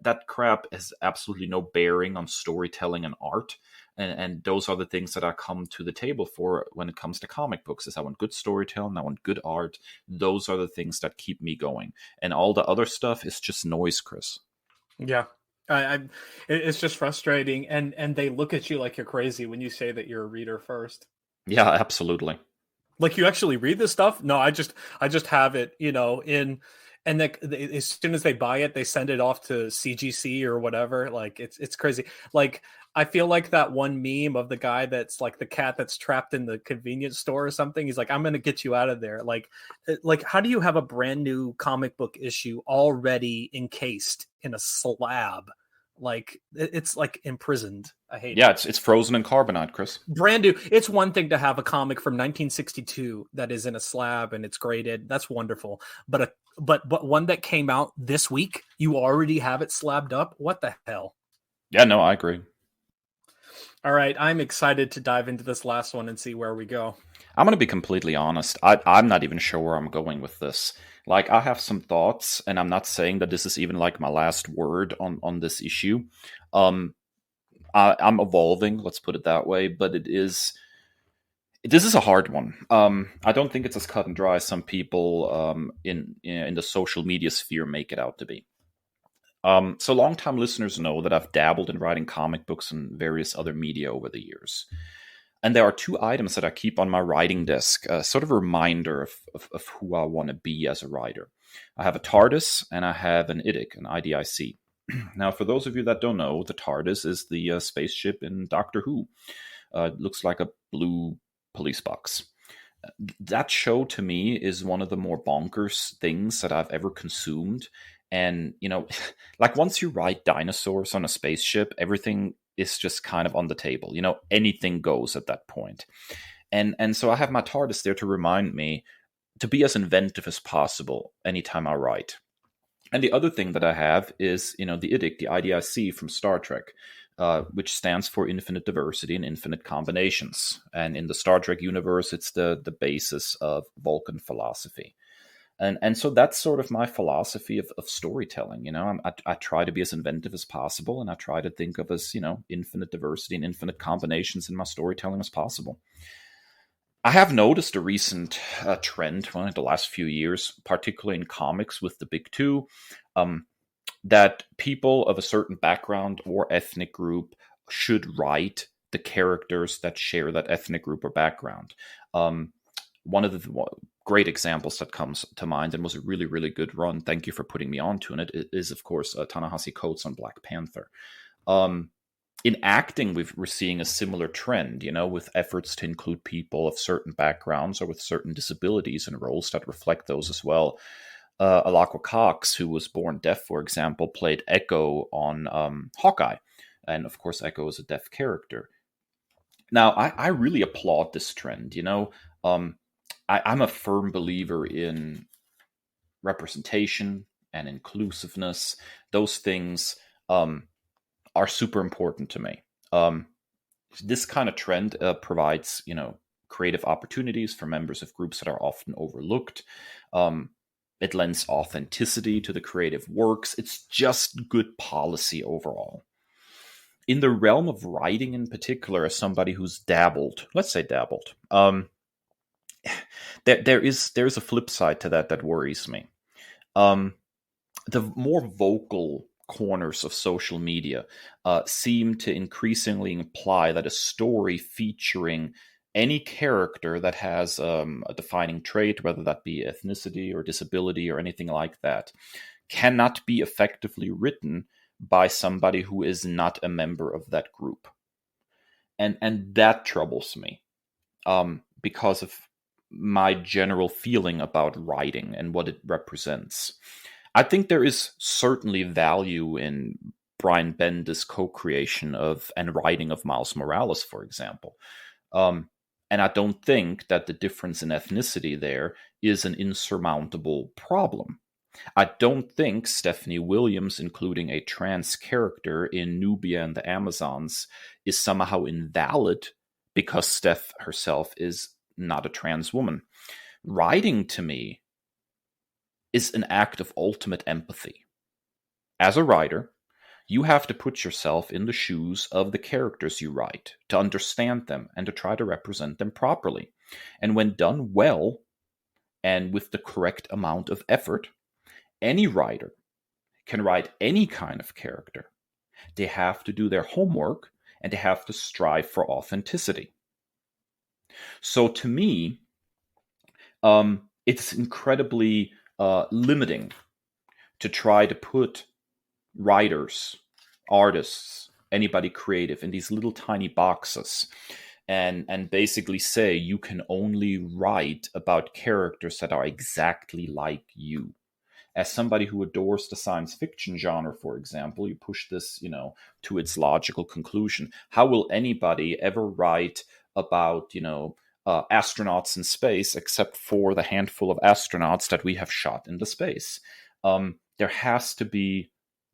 that crap has absolutely no bearing on storytelling and art. And those are the things that I come to the table for when it comes to comic books. Is I want good storytelling, I want good art. Those are the things that keep me going. And all the other stuff is just noise, Chris. Yeah. It's just frustrating, and they look at you like you're crazy when you say that you're a reader first. Yeah, absolutely. Like, you actually read this stuff? No, I just have it, in, and as soon as they buy it, they send it off to CGC or whatever. Like, it's crazy. Like, I feel like that one meme of the guy that's like the cat that's trapped in the convenience store or something. He's like, I'm going to get you out of there. Like, how do you have a brand new comic book issue already encased in a slab? Like, it's like imprisoned. I hate it. Yeah, it's frozen in carbonite, Chris. Brand new. It's one thing to have a comic from 1962 that is in a slab and it's graded. That's wonderful. But one that came out this week, you already have it slabbed up. What the hell? Yeah, no, I agree. All right, I'm excited to dive into this last one and see where we go. I'm going to be completely honest. I'm not even sure where I'm going with this. Like, I have some thoughts, and I'm not saying that this is even like my last word on this issue. I'm evolving, let's put it that way, but this is a hard one. I don't think it's as cut and dry as some people in the social media sphere make it out to be. So longtime listeners know that I've dabbled in writing comic books and various other media over the years. And there are two items that I keep on my writing desk, sort of a reminder of who I want to be as a writer. I have a TARDIS and I have an IDIC, an IDIC. Now, for those of you that don't know, the TARDIS is the spaceship in Doctor Who. It looks like a blue police box. That show, to me, is one of the more bonkers things that I've ever consumed. And, like once you ride dinosaurs on a spaceship, everything is just kind of on the table. Anything goes at that point. And so I have my TARDIS there to remind me to be as inventive as possible anytime I write. And the other thing that I have is, the IDIC, the IDIC from Star Trek, which stands for Infinite Diversity and Infinite Combinations. And in the Star Trek universe, it's the basis of Vulcan philosophy. And so that's sort of my philosophy of storytelling. I try to be as inventive as possible, and I try to think of as, infinite diversity and infinite combinations in my storytelling as possible. I have noticed a recent trend in the last few years, particularly in comics with the big two, that people of a certain background or ethnic group should write the characters that share that ethnic group or background. One of the great examples that comes to mind and was a really, really good run, thank you for putting me onto it, is, of course, Ta-Nehisi Coates on Black Panther. In acting, we're seeing a similar trend, with efforts to include people of certain backgrounds or with certain disabilities in roles that reflect those as well. Alaqua Cox, who was born deaf, for example, played Echo on Hawkeye. And of course, Echo is a deaf character. Now, I really applaud this trend. I'm a firm believer in representation and inclusiveness. Those things are super important to me. This kind of trend provides, creative opportunities for members of groups that are often overlooked. It lends authenticity to the creative works. It's just good policy overall. In the realm of writing in particular, as somebody who's dabbled, there's a flip side to that worries me. The more vocal corners of social media seem to increasingly imply that a story featuring any character that has a defining trait, whether that be ethnicity or disability or anything like that, cannot be effectively written by somebody who is not a member of that group. And that troubles me because of my general feeling about writing and what it represents. I think there is certainly value in Brian Bendis' co-creation of and writing of Miles Morales, for example. And I don't think that the difference in ethnicity there is an insurmountable problem. I don't think Stephanie Williams including a trans character in Nubia and the Amazons is somehow invalid because Steph herself is not a trans woman. Writing, to me, is an act of ultimate empathy. As a writer, you have to put yourself in the shoes of the characters you write to understand them and to try to represent them properly. And when done well and with the correct amount of effort, any writer can write any kind of character. They have to do their homework and they have to strive for authenticity. So to me, it's incredibly limiting to try to put writers, artists, anybody creative in these little tiny boxes and basically say you can only write about characters that are exactly like you. As somebody who adores the science fiction genre, for example, you push this, to its logical conclusion. How will anybody ever write about, astronauts in space except for the handful of astronauts that we have shot into space? There has to be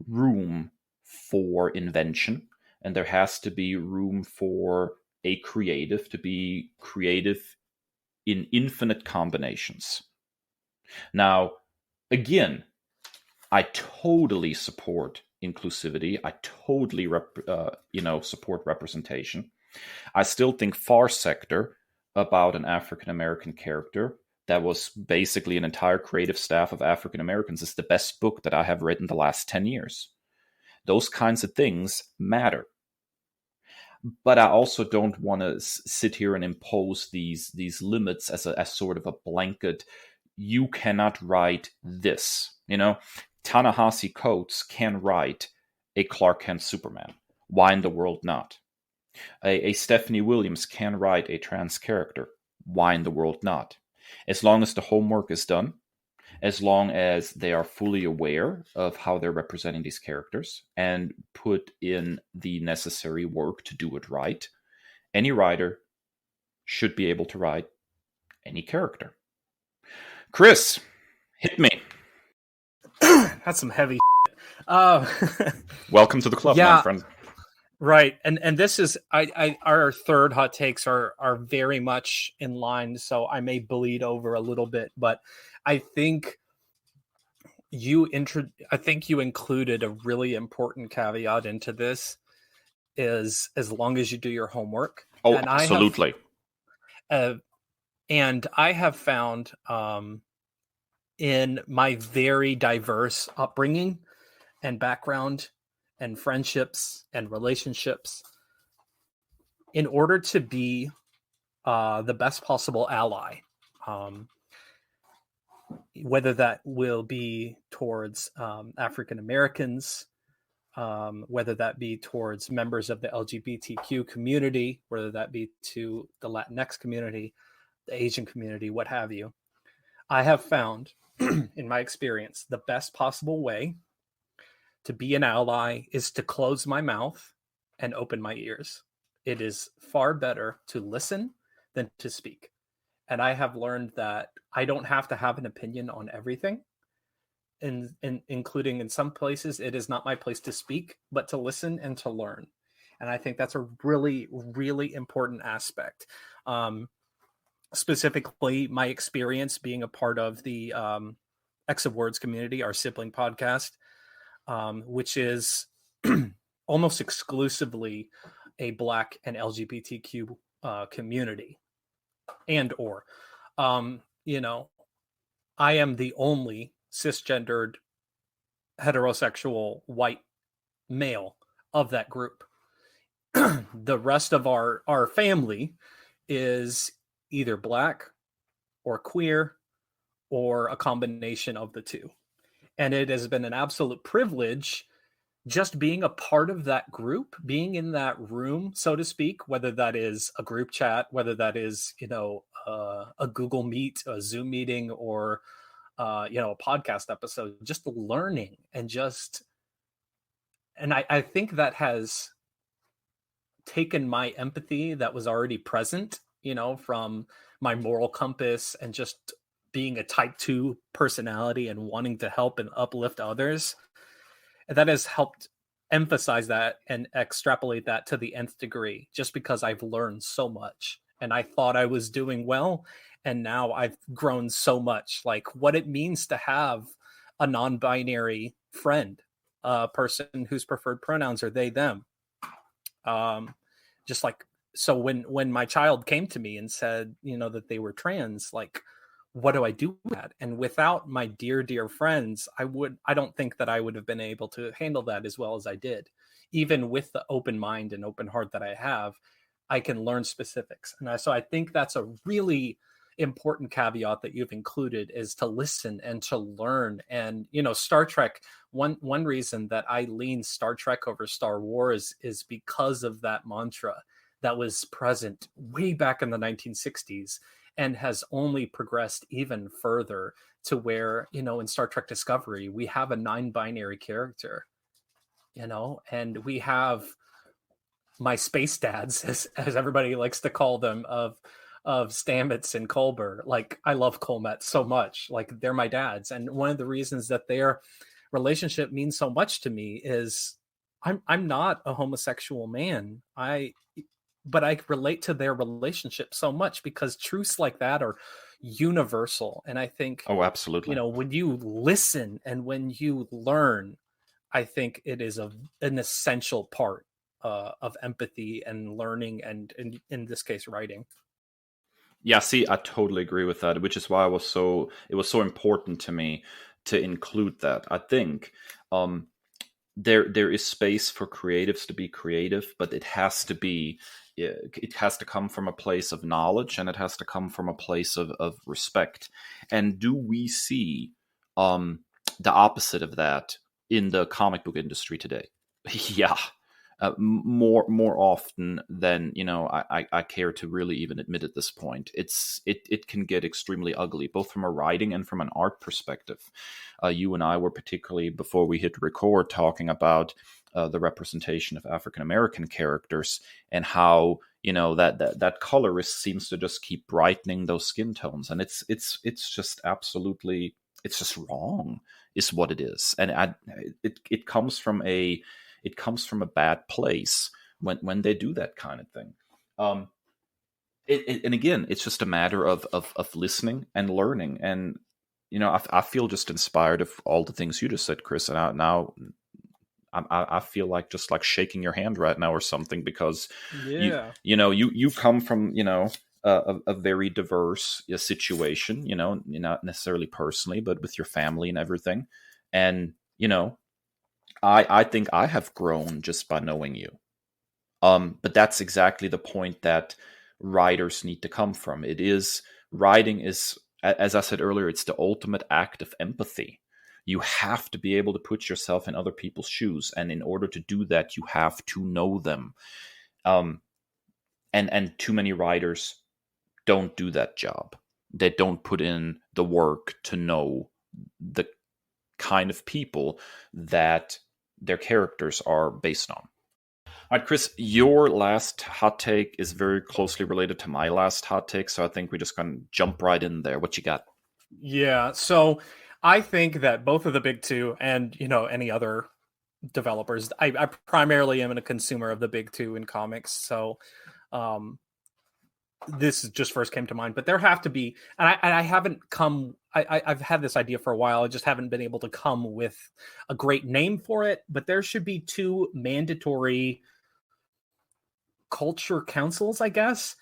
room for invention, and there has to be room for a creative to be creative in infinite combinations. Now, again, I totally support inclusivity. I totally support representation. I still think Far Sector, about an African American character that was basically an entire creative staff of African Americans, is the best book that I have read in the last 10 years. Those kinds of things matter. But I also don't want to sit here and impose these limits as sort of a blanket. You cannot write this. Ta-Nehisi Coates can write a Clark Kent Superman. Why in the world not? A Stephanie Williams can write a trans character. Why in the world not? As long as the homework is done, as long as they are fully aware of how they're representing these characters and put in the necessary work to do it right, any writer should be able to write any character. Chris, hit me. That's some heavy Welcome to the club, my friend. Right. And this is our third hot takes are very much in line, so I may bleed over a little bit, but I think you included a really important caveat into this, is as long as you do your homework. Oh, and absolutely. And I have found in my very diverse upbringing and background and friendships and relationships, in order to be the best possible ally, whether that will be towards African Americans, whether that be towards members of the LGBTQ community, whether that be to the Latinx community, the Asian community, what have you, I have found, in my experience, the best possible way to be an ally is to close my mouth and open my ears. It is far better to listen than to speak. And I have learned that I don't have to have an opinion on everything. And including in some places, it is not my place to speak, but to listen and to learn. And I think that's a really, really important aspect. Specifically, my experience being a part of the X of Words community, our sibling podcast, which is almost exclusively a Black and LGBTQ community. I am the only cisgendered, heterosexual, white male of that group. The rest of our family is either Black or queer or a combination of the two. And it has been an absolute privilege just being a part of that group, being in that room, so to speak, whether that is a group chat, whether that is, a Google Meet, a Zoom meeting, or, a podcast episode, just learning and I think that has taken my empathy that was already present, from my moral compass and just being a type 2 personality and wanting to help and uplift others. And that has helped emphasize that and extrapolate that to the nth degree, just because I've learned so much and I thought I was doing well. And now I've grown so much, like what it means to have a non-binary friend, a person whose preferred pronouns are they, them. Just like, so when my child came to me and said, that they were trans, like, what do I do with that? And without my dear, dear friends, I don't think that I would have been able to handle that as well as I did. Even with the open mind and open heart that I have, I can learn specifics. And so I think that's a really important caveat that you've included, is to listen and to learn. And, Star Trek, one reason that I lean Star Trek over Star Wars is because of that mantra that was present way back in the 1960s. And has only progressed even further to where, in Star Trek Discovery, we have a non-binary character, and we have my space dads, as everybody likes to call them, of Stamets and Culber. Like, I love Colmet so much. Like, they're my dads. And one of the reasons that their relationship means so much to me is I'm not a homosexual man. But I relate to their relationship so much because truths like that are universal. And I think, oh, absolutely. When you listen and when you learn, I think it is an essential part of empathy and learning, and in this case, writing. Yeah, see, I totally agree with that, which is why it was so important to me to include that. I think there is space for creatives to be creative, but it has to come from a place of knowledge, and it has to come from a place of respect. And do we see the opposite of that in the comic book industry today? Yeah. More often than I care to really even admit at this point. It can get extremely ugly, both from a writing and from an art perspective. You and I were, particularly before we hit record, talking about the representation of African American characters, and how that colorist seems to just keep brightening those skin tones, and it's just absolutely, it's just wrong, is what it is. And it comes from a bad place when they do that kind of thing. And again, it's just a matter of listening and learning. And I feel just inspired of all the things you just said, Chris. And now I feel like just like shaking your hand right now or something, because you come from a very diverse situation. Not necessarily personally, but with your family and everything. And I think I have grown just by knowing you. But that's exactly the point that writers need to come from. Writing is, as I said earlier, it's the ultimate act of empathy. You have to be able to put yourself in other people's shoes. And in order to do that, you have to know them. And too many writers don't do that job. They don't put in the work to know the kind of people that their characters are based on. All right, Chris, your last hot take is very closely related to my last hot take, so I think we're just going to jump right in there. What you got? Yeah, so I think that both of the big two, and any other developers, I primarily am a consumer of the big two in comics, so this just first came to mind. But there have to be, and I haven't come. I've had this idea for a while. I just haven't been able to come with a great name for it. But there should be two mandatory culture councils, I guess,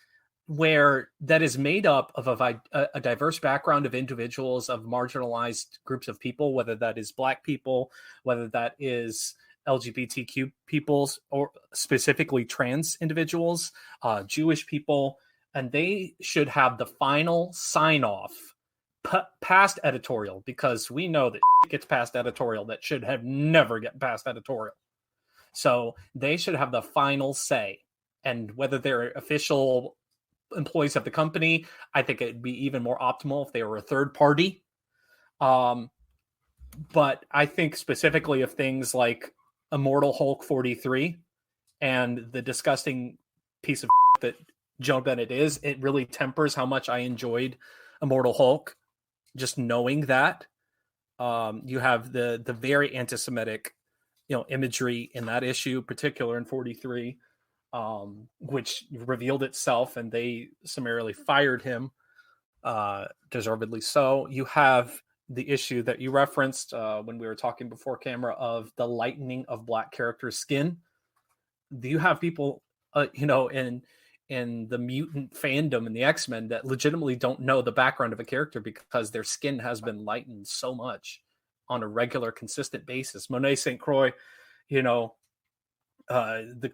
where that is made up of a diverse background of individuals, of marginalized groups of people, whether that is Black people, whether that is LGBTQ peoples, or specifically trans individuals, Jewish people, and they should have the final sign-off past editorial, because we know that gets past editorial that should have never get past editorial. So they should have the final say. And whether they're official employees of the company, I think it'd be even more optimal if they were a third party. But I think specifically of things like Immortal Hulk 43 and the disgusting piece of that Joe Bennett is, it really tempers how much I enjoyed Immortal Hulk. Just knowing that you have the very anti-Semitic, imagery in that issue, particular in 43, which revealed itself, and they summarily fired him, deservedly so. You have the issue that you referenced when we were talking before camera of the lightening of Black characters' skin. You have people, in the mutant fandom and the X-Men that legitimately don't know the background of a character because their skin has been lightened so much on a regular, consistent basis. Monet St. Croix, the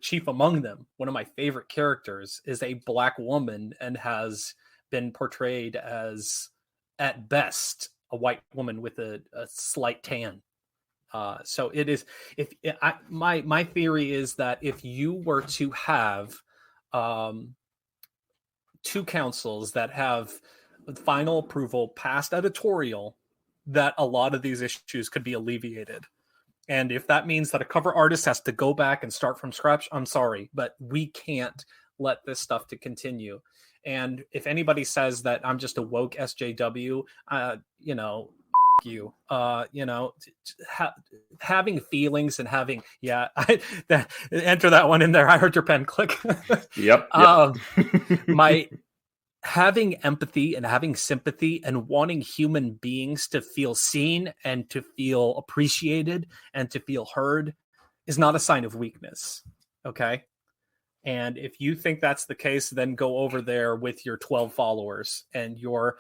chief among them, one of my favorite characters, is a Black woman and has been portrayed as, at best, a white woman with a slight tan. So it is. My theory is that if you were to have two councils that have final approval past editorial, that a lot of these issues could be alleviated. And if that means that a cover artist has to go back and start from scratch, I'm sorry, but we can't let this stuff to continue. And if anybody says that I'm just a woke SJW, you, having feelings and having, enter that one in there. I heard your pen click. Yep. having empathy and having sympathy and wanting human beings to feel seen and to feel appreciated and to feel heard is not a sign of weakness. Okay. And if you think that's the case, then go over there with your 12 followers and your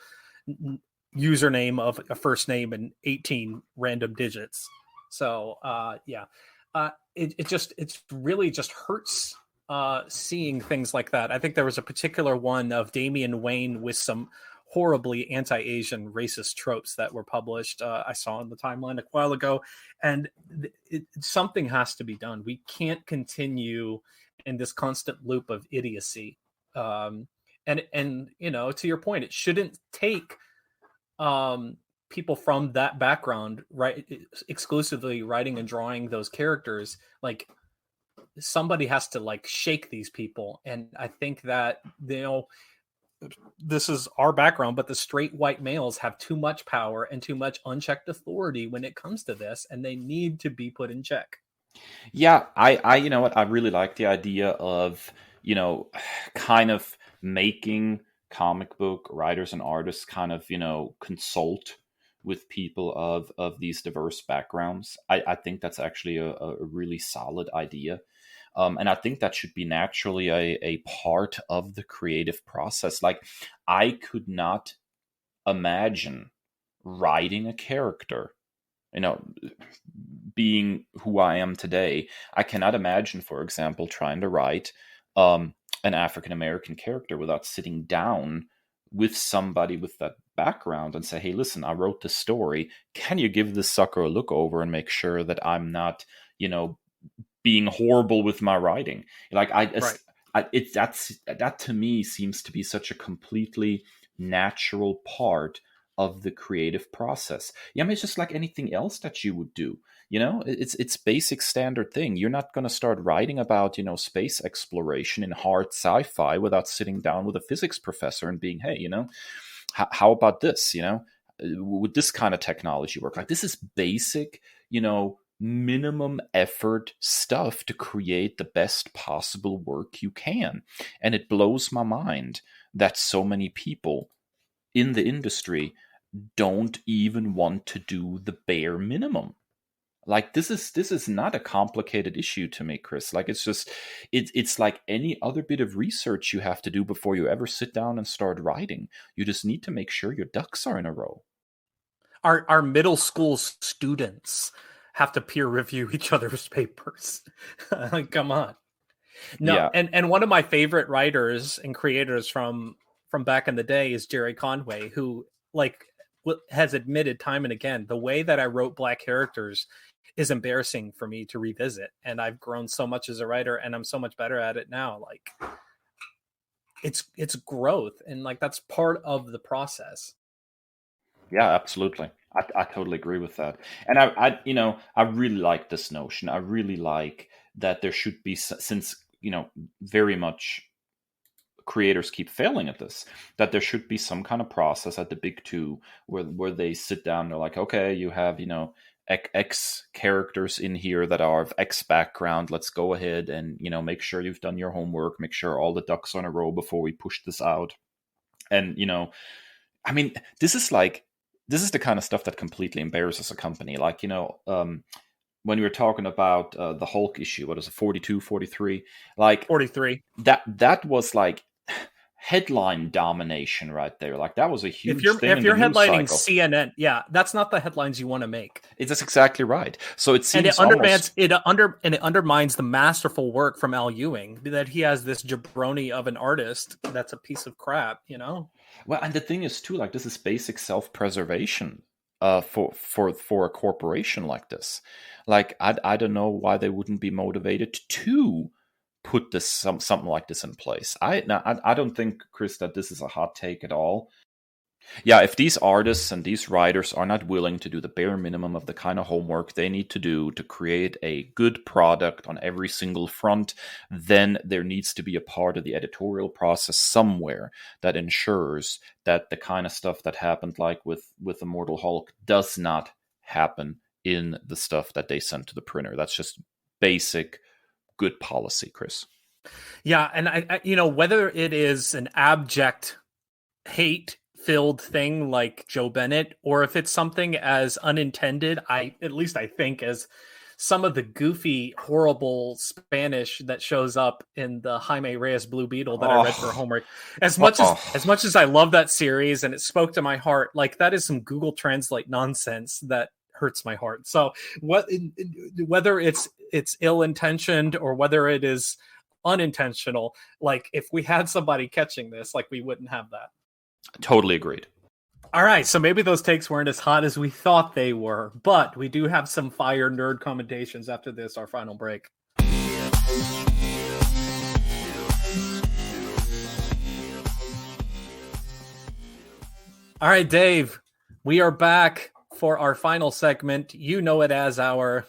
username of a first name and 18 random digits. So, it really just hurts seeing things like that. I think there was a particular one of Damian Wayne with some horribly anti-Asian racist tropes that were published. I saw in the timeline a while ago, and something has to be done. We can't continue in this constant loop of idiocy. And to your point, it shouldn't take people from that background, right, exclusively writing and drawing those characters. Like, somebody has to like shake these people. And I think that, this is our background, but the straight white males have too much power and too much unchecked authority when it comes to this, and they need to be put in check. Yeah, I you know what, I really like the idea of, kind of making comic book writers and artists kind of, consult with people of these diverse backgrounds. I think that's actually a really solid idea. And I think that should be naturally a part of the creative process. Like, I could not imagine writing a character, being who I am today. I cannot imagine, for example, trying to write an African American character without sitting down with somebody with that background and say, hey, listen, I wrote this story. Can you give this sucker a look over and make sure that I'm not, being horrible with my writing? Like, that to me seems to be such a completely natural part of the creative process. Yeah, I mean, it's just like anything else that you would do. It's basic standard thing. You're not going to start writing about, space exploration in hard sci-fi without sitting down with a physics professor and being, hey, how about this? Would this kind of technology work? Like, this is basic, minimum effort stuff to create the best possible work you can. And it blows my mind that so many people in the industry don't even want to do the bare minimum. Like, this is not a complicated issue to me, Chris. Like, it's like any other bit of research you have to do before you ever sit down and start writing. You just need to make sure your ducks are in a row. Our middle school students have to peer review each other's papers. Like, come on. No, yeah. And one of my favorite writers and creators from back in the day is Jerry Conway, who has admitted time and again, the way that I wrote Black characters is embarrassing for me to revisit. And I've grown so much as a writer, and I'm so much better at it now. Like, it's growth, and like, that's part of the process. Yeah, absolutely. I totally agree with that. And I really like this notion. I really like that there should be, since, very much creators keep failing at this, that there should be some kind of process at the big two where they sit down and they're like, okay, you have, X characters in here that are of X background. Let's go ahead and, make sure you've done your homework, make sure all the ducks are in a row before we push this out. And, I mean, this is the kind of stuff that completely embarrasses a company. Like, when we were talking about the Hulk issue, what is it, 42, 43? Like, 43. That was like headline domination right there. Like, that was a huge thing. If you're headlining CNN, yeah, that's not the headlines you want to make. That's exactly right. So it seems it undermines the masterful work from Al Ewing, that he has this jabroni of an artist that's a piece of crap, Well, and the thing is too, like, this is basic self-preservation for a corporation like this. Like, I don't know why they wouldn't be motivated to put this something like this in place. I don't think, Chris, that this is a hot take at all. Yeah, if these artists and these writers are not willing to do the bare minimum of the kind of homework they need to do to create a good product on every single front, then there needs to be a part of the editorial process somewhere that ensures that the kind of stuff that happened, like with Immortal Hulk, does not happen in the stuff that they send to the printer. That's just basic good policy, Chris. Yeah, and I whether it is an abject hate-filled thing like Joe Bennett, or if it's something as unintended, at least I think, as some of the goofy, horrible Spanish that shows up in the Jaime Reyes Blue Beetle that I read for homework. As much as I love that series and it spoke to my heart, like that is some Google Translate nonsense that hurts my heart. So whether it's ill-intentioned or whether it is unintentional, like if we had somebody catching this, like we wouldn't have that. Totally agreed. All right, so maybe those takes weren't as hot as we thought they were, but we do have some fire nerd commendations after this, our final break. All right, Dave, we are back for our final segment. You know it as our...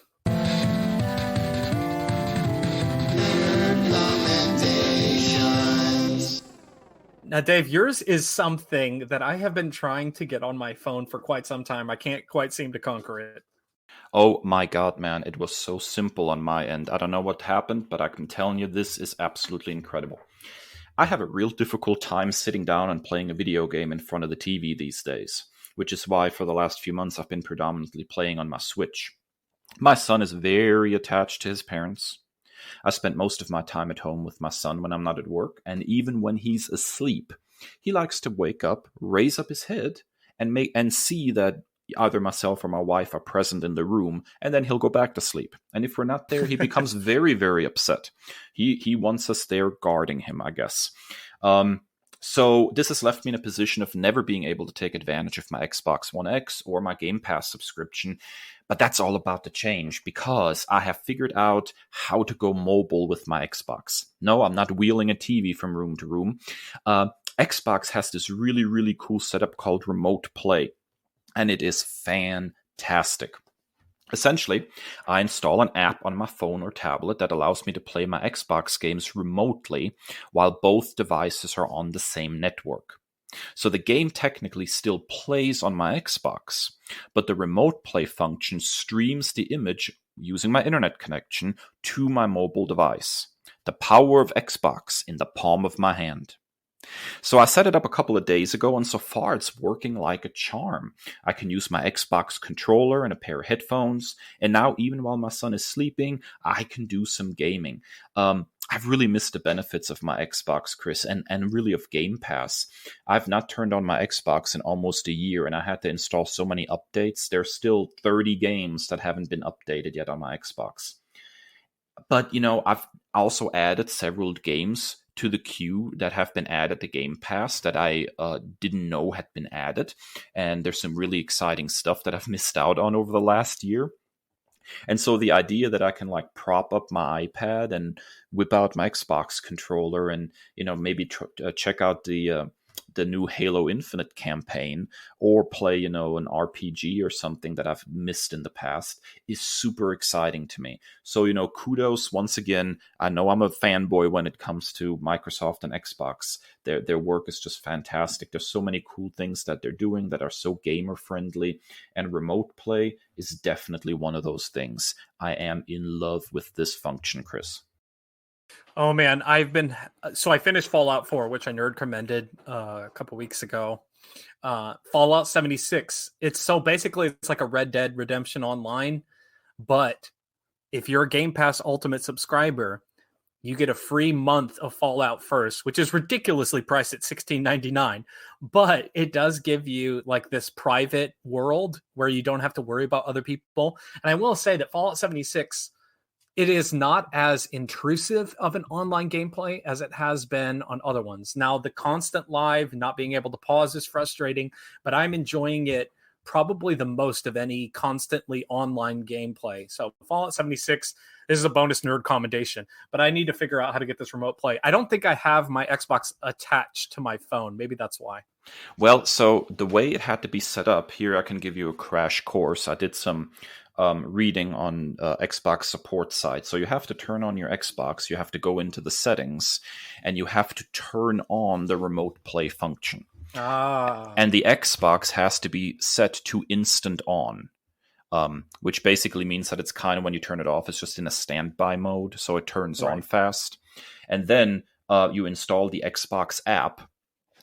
Now, Dave, yours is something that I have been trying to get on my phone for quite some time. I can't quite seem to conquer it. Oh my god, man, it was so simple on my end. I don't know what happened, but I'm telling you, this is absolutely incredible. I have a real difficult time sitting down and playing a video game in front of the TV these days, which is why for the last few months I've been predominantly playing on my Switch. My son is very attached to his parents. I spend most of my time at home with my son when I'm not at work, and even when he's asleep, he likes to wake up, raise up his head, and see that either myself or my wife are present in the room, and then he'll go back to sleep. And if we're not there, he becomes very, very upset. He wants us there guarding him, I guess. So this has left me in a position of never being able to take advantage of my Xbox One X or my Game Pass subscription. But that's all about to change because I have figured out how to go mobile with my Xbox. No, I'm not wheeling a TV from room to room. Xbox has this really, really cool setup called Remote Play, and it is fantastic. Essentially, I install an app on my phone or tablet that allows me to play my Xbox games remotely while both devices are on the same network. So the game technically still plays on my Xbox, but the remote play function streams the image using my internet connection to my mobile device. The power of Xbox in the palm of my hand. So I set it up a couple of days ago, and so far it's working like a charm. I can use my Xbox controller and a pair of headphones, and now even while my son is sleeping, I can do some gaming. I've really missed the benefits of my Xbox, Chris, and really of Game Pass. I've not turned on my Xbox in almost a year, and I had to install so many updates. There's still 30 games that haven't been updated yet on my Xbox. But, I've also added several games to the queue that have been added to Game Pass that I didn't know had been added. And there's some really exciting stuff that I've missed out on over the last year. And so the idea that I can prop up my iPad and whip out my Xbox controller and, maybe check out the new Halo Infinite campaign or play, an RPG or something that I've missed in the past is super exciting to me. So, kudos once again. I know I'm a fanboy when it comes to Microsoft and Xbox. Their work is just fantastic. There's so many cool things that they're doing that are so gamer friendly, and remote play is definitely one of those things. I am in love with this function, Chris. Oh man, I finished Fallout 4, which I nerd commended a couple weeks ago. Fallout 76. It's like a Red Dead Redemption Online, but if you're a Game Pass Ultimate subscriber, you get a free month of Fallout First, which is ridiculously priced at $16.99. But it does give you this private world where you don't have to worry about other people. And I will say that Fallout 76, it is not as intrusive of an online gameplay as it has been on other ones. Now, the constant live, not being able to pause is frustrating, but I'm enjoying it probably the most of any constantly online gameplay. So Fallout 76, this is a bonus nerd commendation, but I need to figure out how to get this remote play. I don't think I have my Xbox attached to my phone. Maybe that's why. Well, so the way it had to be set up, here I can give you a crash course. I did some reading on Xbox support site. So you have to turn on your Xbox, you have to go into the settings, and you have to turn on the remote play function. And the Xbox has to be set to instant on, which basically means that it's kind of when you turn it off, it's just in a standby mode, so it turns on fast. And then you install the Xbox app,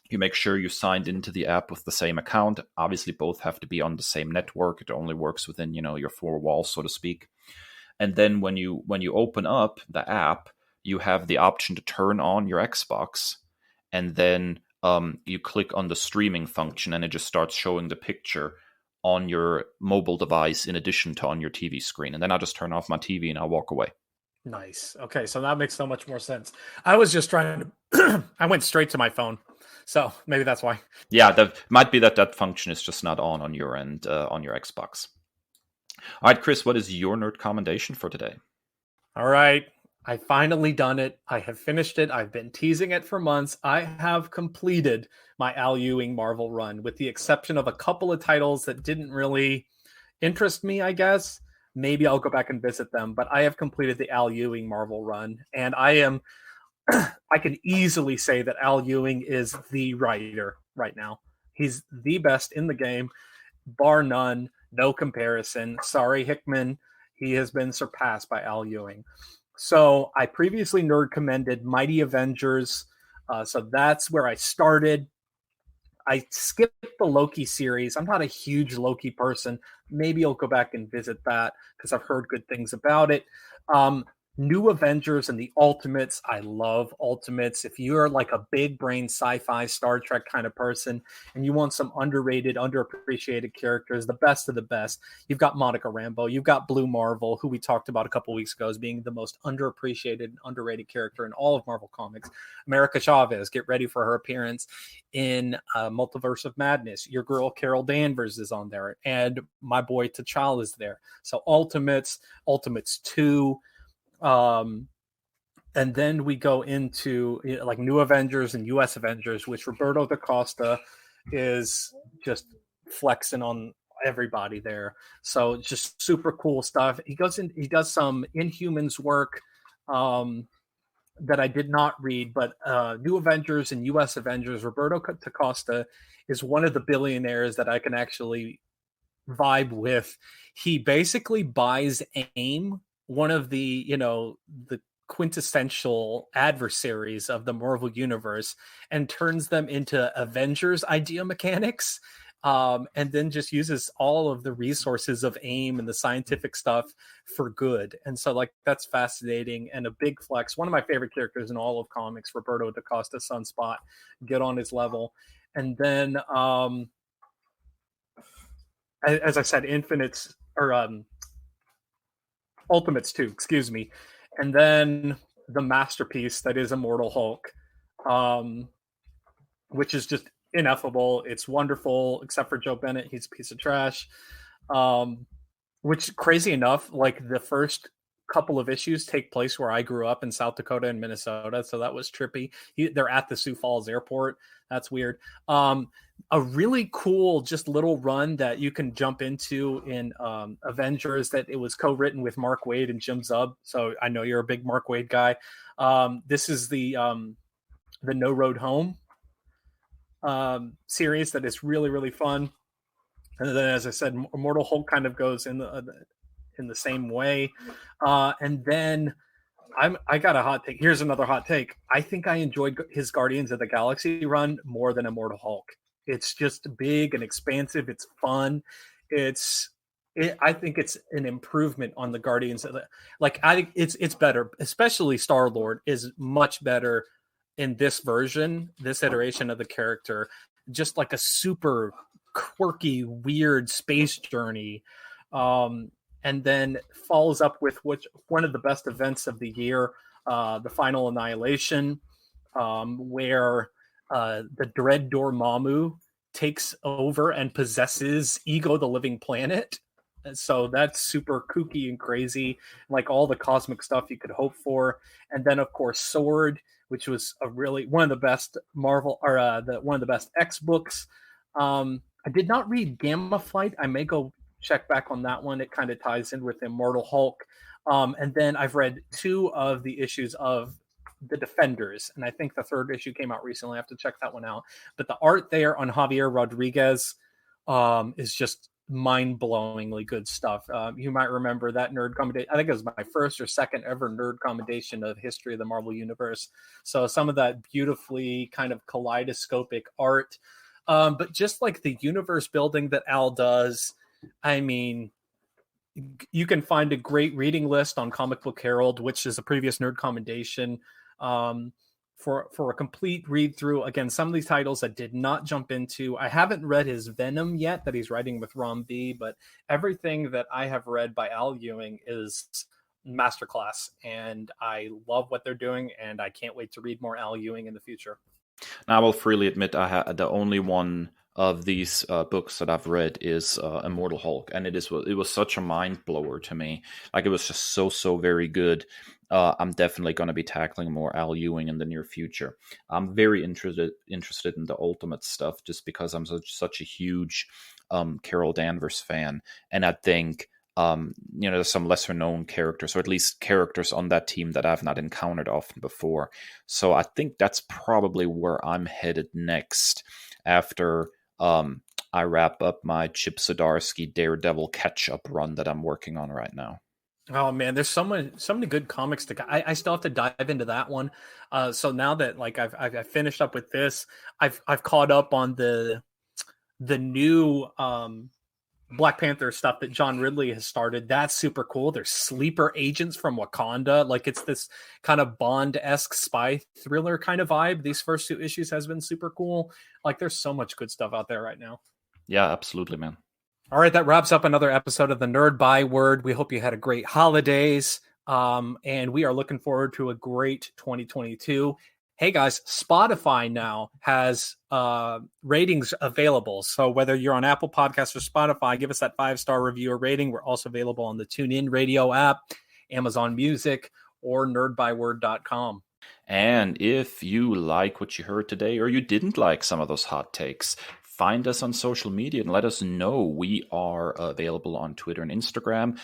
You make sure you signed into the app with the same account. Obviously, both have to be on the same network. It only works within, your four walls, so to speak. And then when you open up the app, you have the option to turn on your Xbox, and then you click on the streaming function, and it just starts showing the picture on your mobile device in addition to on your TV screen. And then I'll just turn off my TV and I'll walk away. Nice. Okay, so that makes so much more sense. I was just trying to I went straight to my phone. So maybe that's why. Yeah, that might be that function is just not on your end, on your Xbox. All right, Chris, what is your nerd commendation for today? All right. I finally done it. I have finished it. I've been teasing it for months. I have completed my Al Ewing Marvel run, with the exception of a couple of titles that didn't really interest me, I guess. Maybe I'll go back and visit them, but I have completed the Al Ewing Marvel run, and I can easily say that Al Ewing is the writer right now. He's the best in the game, bar none, no comparison. Sorry, Hickman. He has been surpassed by Al Ewing. So I previously nerd commended Mighty Avengers. So that's where I started. I skipped the Loki series. I'm not a huge Loki person. Maybe I'll go back and visit that because I've heard good things about it. New Avengers and the Ultimates. I love Ultimates. If you're like a big brain sci-fi Star Trek kind of person and you want some underrated, underappreciated characters, the best of the best, you've got Monica Rambeau. You've got Blue Marvel, who we talked about a couple weeks ago as being the most underappreciated and underrated character in all of Marvel Comics. America Chavez, get ready for her appearance in Multiverse of Madness. Your girl Carol Danvers is on there, and my boy T'Challa is there. So Ultimates 2, and then we go into like New Avengers and US Avengers, which Roberto da Costa is just flexing on everybody there. So just super cool stuff. He does some Inhumans work that I did not read, but New Avengers and US Avengers, Roberto da Costa is one of the billionaires that I can actually vibe with. He basically buys AIM, one of the the quintessential adversaries of the Marvel universe, and turns them into Avengers idea mechanics, and then just uses all of the resources of AIM and the scientific stuff for good. And so like that's fascinating and a big flex. One of my favorite characters in all of comics, Roberto da Costa, Sunspot, get on his level. And then as I said, Ultimates 2, excuse me. And then the masterpiece that is Immortal Hulk, which is just ineffable. It's wonderful, except for Joe Bennett. He's a piece of trash. Which, crazy enough, like the first couple of issues take place where I grew up in South Dakota and Minnesota. So that was trippy. They're at the Sioux Falls airport. That's weird. A really cool just little run that you can jump into in Avengers, that it was co-written with Mark Waid and Jim Zub. So I know you're a big Mark Waid guy. This is the No Road Home series that is really, really fun. And then, as I said, Immortal Hulk kind of goes in the same way. And then I got a hot take. Here's another hot take. I think I enjoyed his Guardians of the Galaxy run more than Immortal Hulk. It's just big and expansive. It's fun. I think it's an improvement on the Guardians of the, like, I think it's better, especially Star-Lord is much better in this version, this iteration of the character. Just like a super quirky, weird space journey. And then follows up with one of the best events of the year, the Final Annihilation, where the Dread Dormammu takes over and possesses Ego the Living Planet. So that's super kooky and crazy, like all the cosmic stuff you could hope for. And then, of course, Sword, which was one of the best Marvel, or one of the best X books. I did not read Gamma Flight. I may go check back on that one. It kind of ties in with Immortal Hulk. And then I've read 2 of the issues of The Defenders, and I think the 3rd issue came out recently. I have to check that one out. But the art there on Javier Rodriguez is just mind-blowingly good stuff. You might remember that nerd commendation. I think it was my first or second ever nerd commendation of history of the Marvel Universe. So some of that beautifully kind of kaleidoscopic art, but just like the universe building that Al does, I mean, you can find a great reading list on Comic Book Herald, which is a previous nerd commendation, for a complete read through. Again, some of these titles I did not jump into. I haven't read his Venom yet that he's writing with Rom B, but everything that I have read by Al Ewing is masterclass, and I love what they're doing, and I can't wait to read more Al Ewing in the future. Now, I will freely admit the only one of these books that I've read is Immortal Hulk, and it was such a mind blower to me. Like, it was just so very good. I'm definitely going to be tackling more Al Ewing in the near future. I'm very interested in the Ultimate stuff, just because I'm such a huge Carol Danvers fan, and I think there's some lesser known characters, or at least characters on that team that I've not encountered often before. So I think that's probably where I'm headed next after I wrap up my Chip Zdarsky Daredevil catch-up run that I'm working on right now. Oh man, there's so many good comics to. I still have to dive into that one. So now that like I've finished up with this, I've caught up on the new Black Panther stuff that John Ridley has started. That's super cool. There's sleeper agents from Wakanda. Like, it's this kind of Bond-esque spy thriller kind of vibe. These first 2 issues has been super cool. Like, there's so much good stuff out there right now. Yeah, absolutely, man. All right, that wraps up another episode of the Nerd Byword. We hope you had a great holidays, and we are looking forward to a great 2022. Hey guys, Spotify now has ratings available. So whether you're on Apple Podcasts or Spotify, give us that 5-star review or rating. We're also available on the TuneIn Radio app, Amazon Music, or nerdbyword.com. And if you like what you heard today, or you didn't like some of those hot takes, find us on social media and let us know. We are available on Twitter and Instagram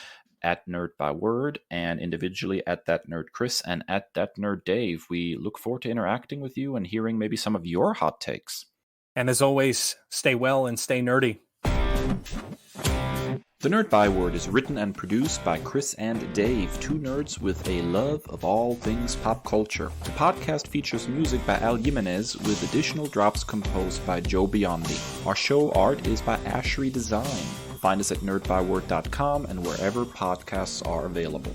at NerdByWord, and individually at ThatNerdChris and at ThatNerdDave. We look forward to interacting with you and hearing maybe some of your hot takes. And as always, stay well and stay nerdy. The Nerd Byword is written and produced by Chris and Dave, 2 nerds with a love of all things pop culture. The podcast features music by Al Jimenez, with additional drops composed by Joe Biondi. Our show art is by Ashery Design. Find us at nerdbyword.com and wherever podcasts are available.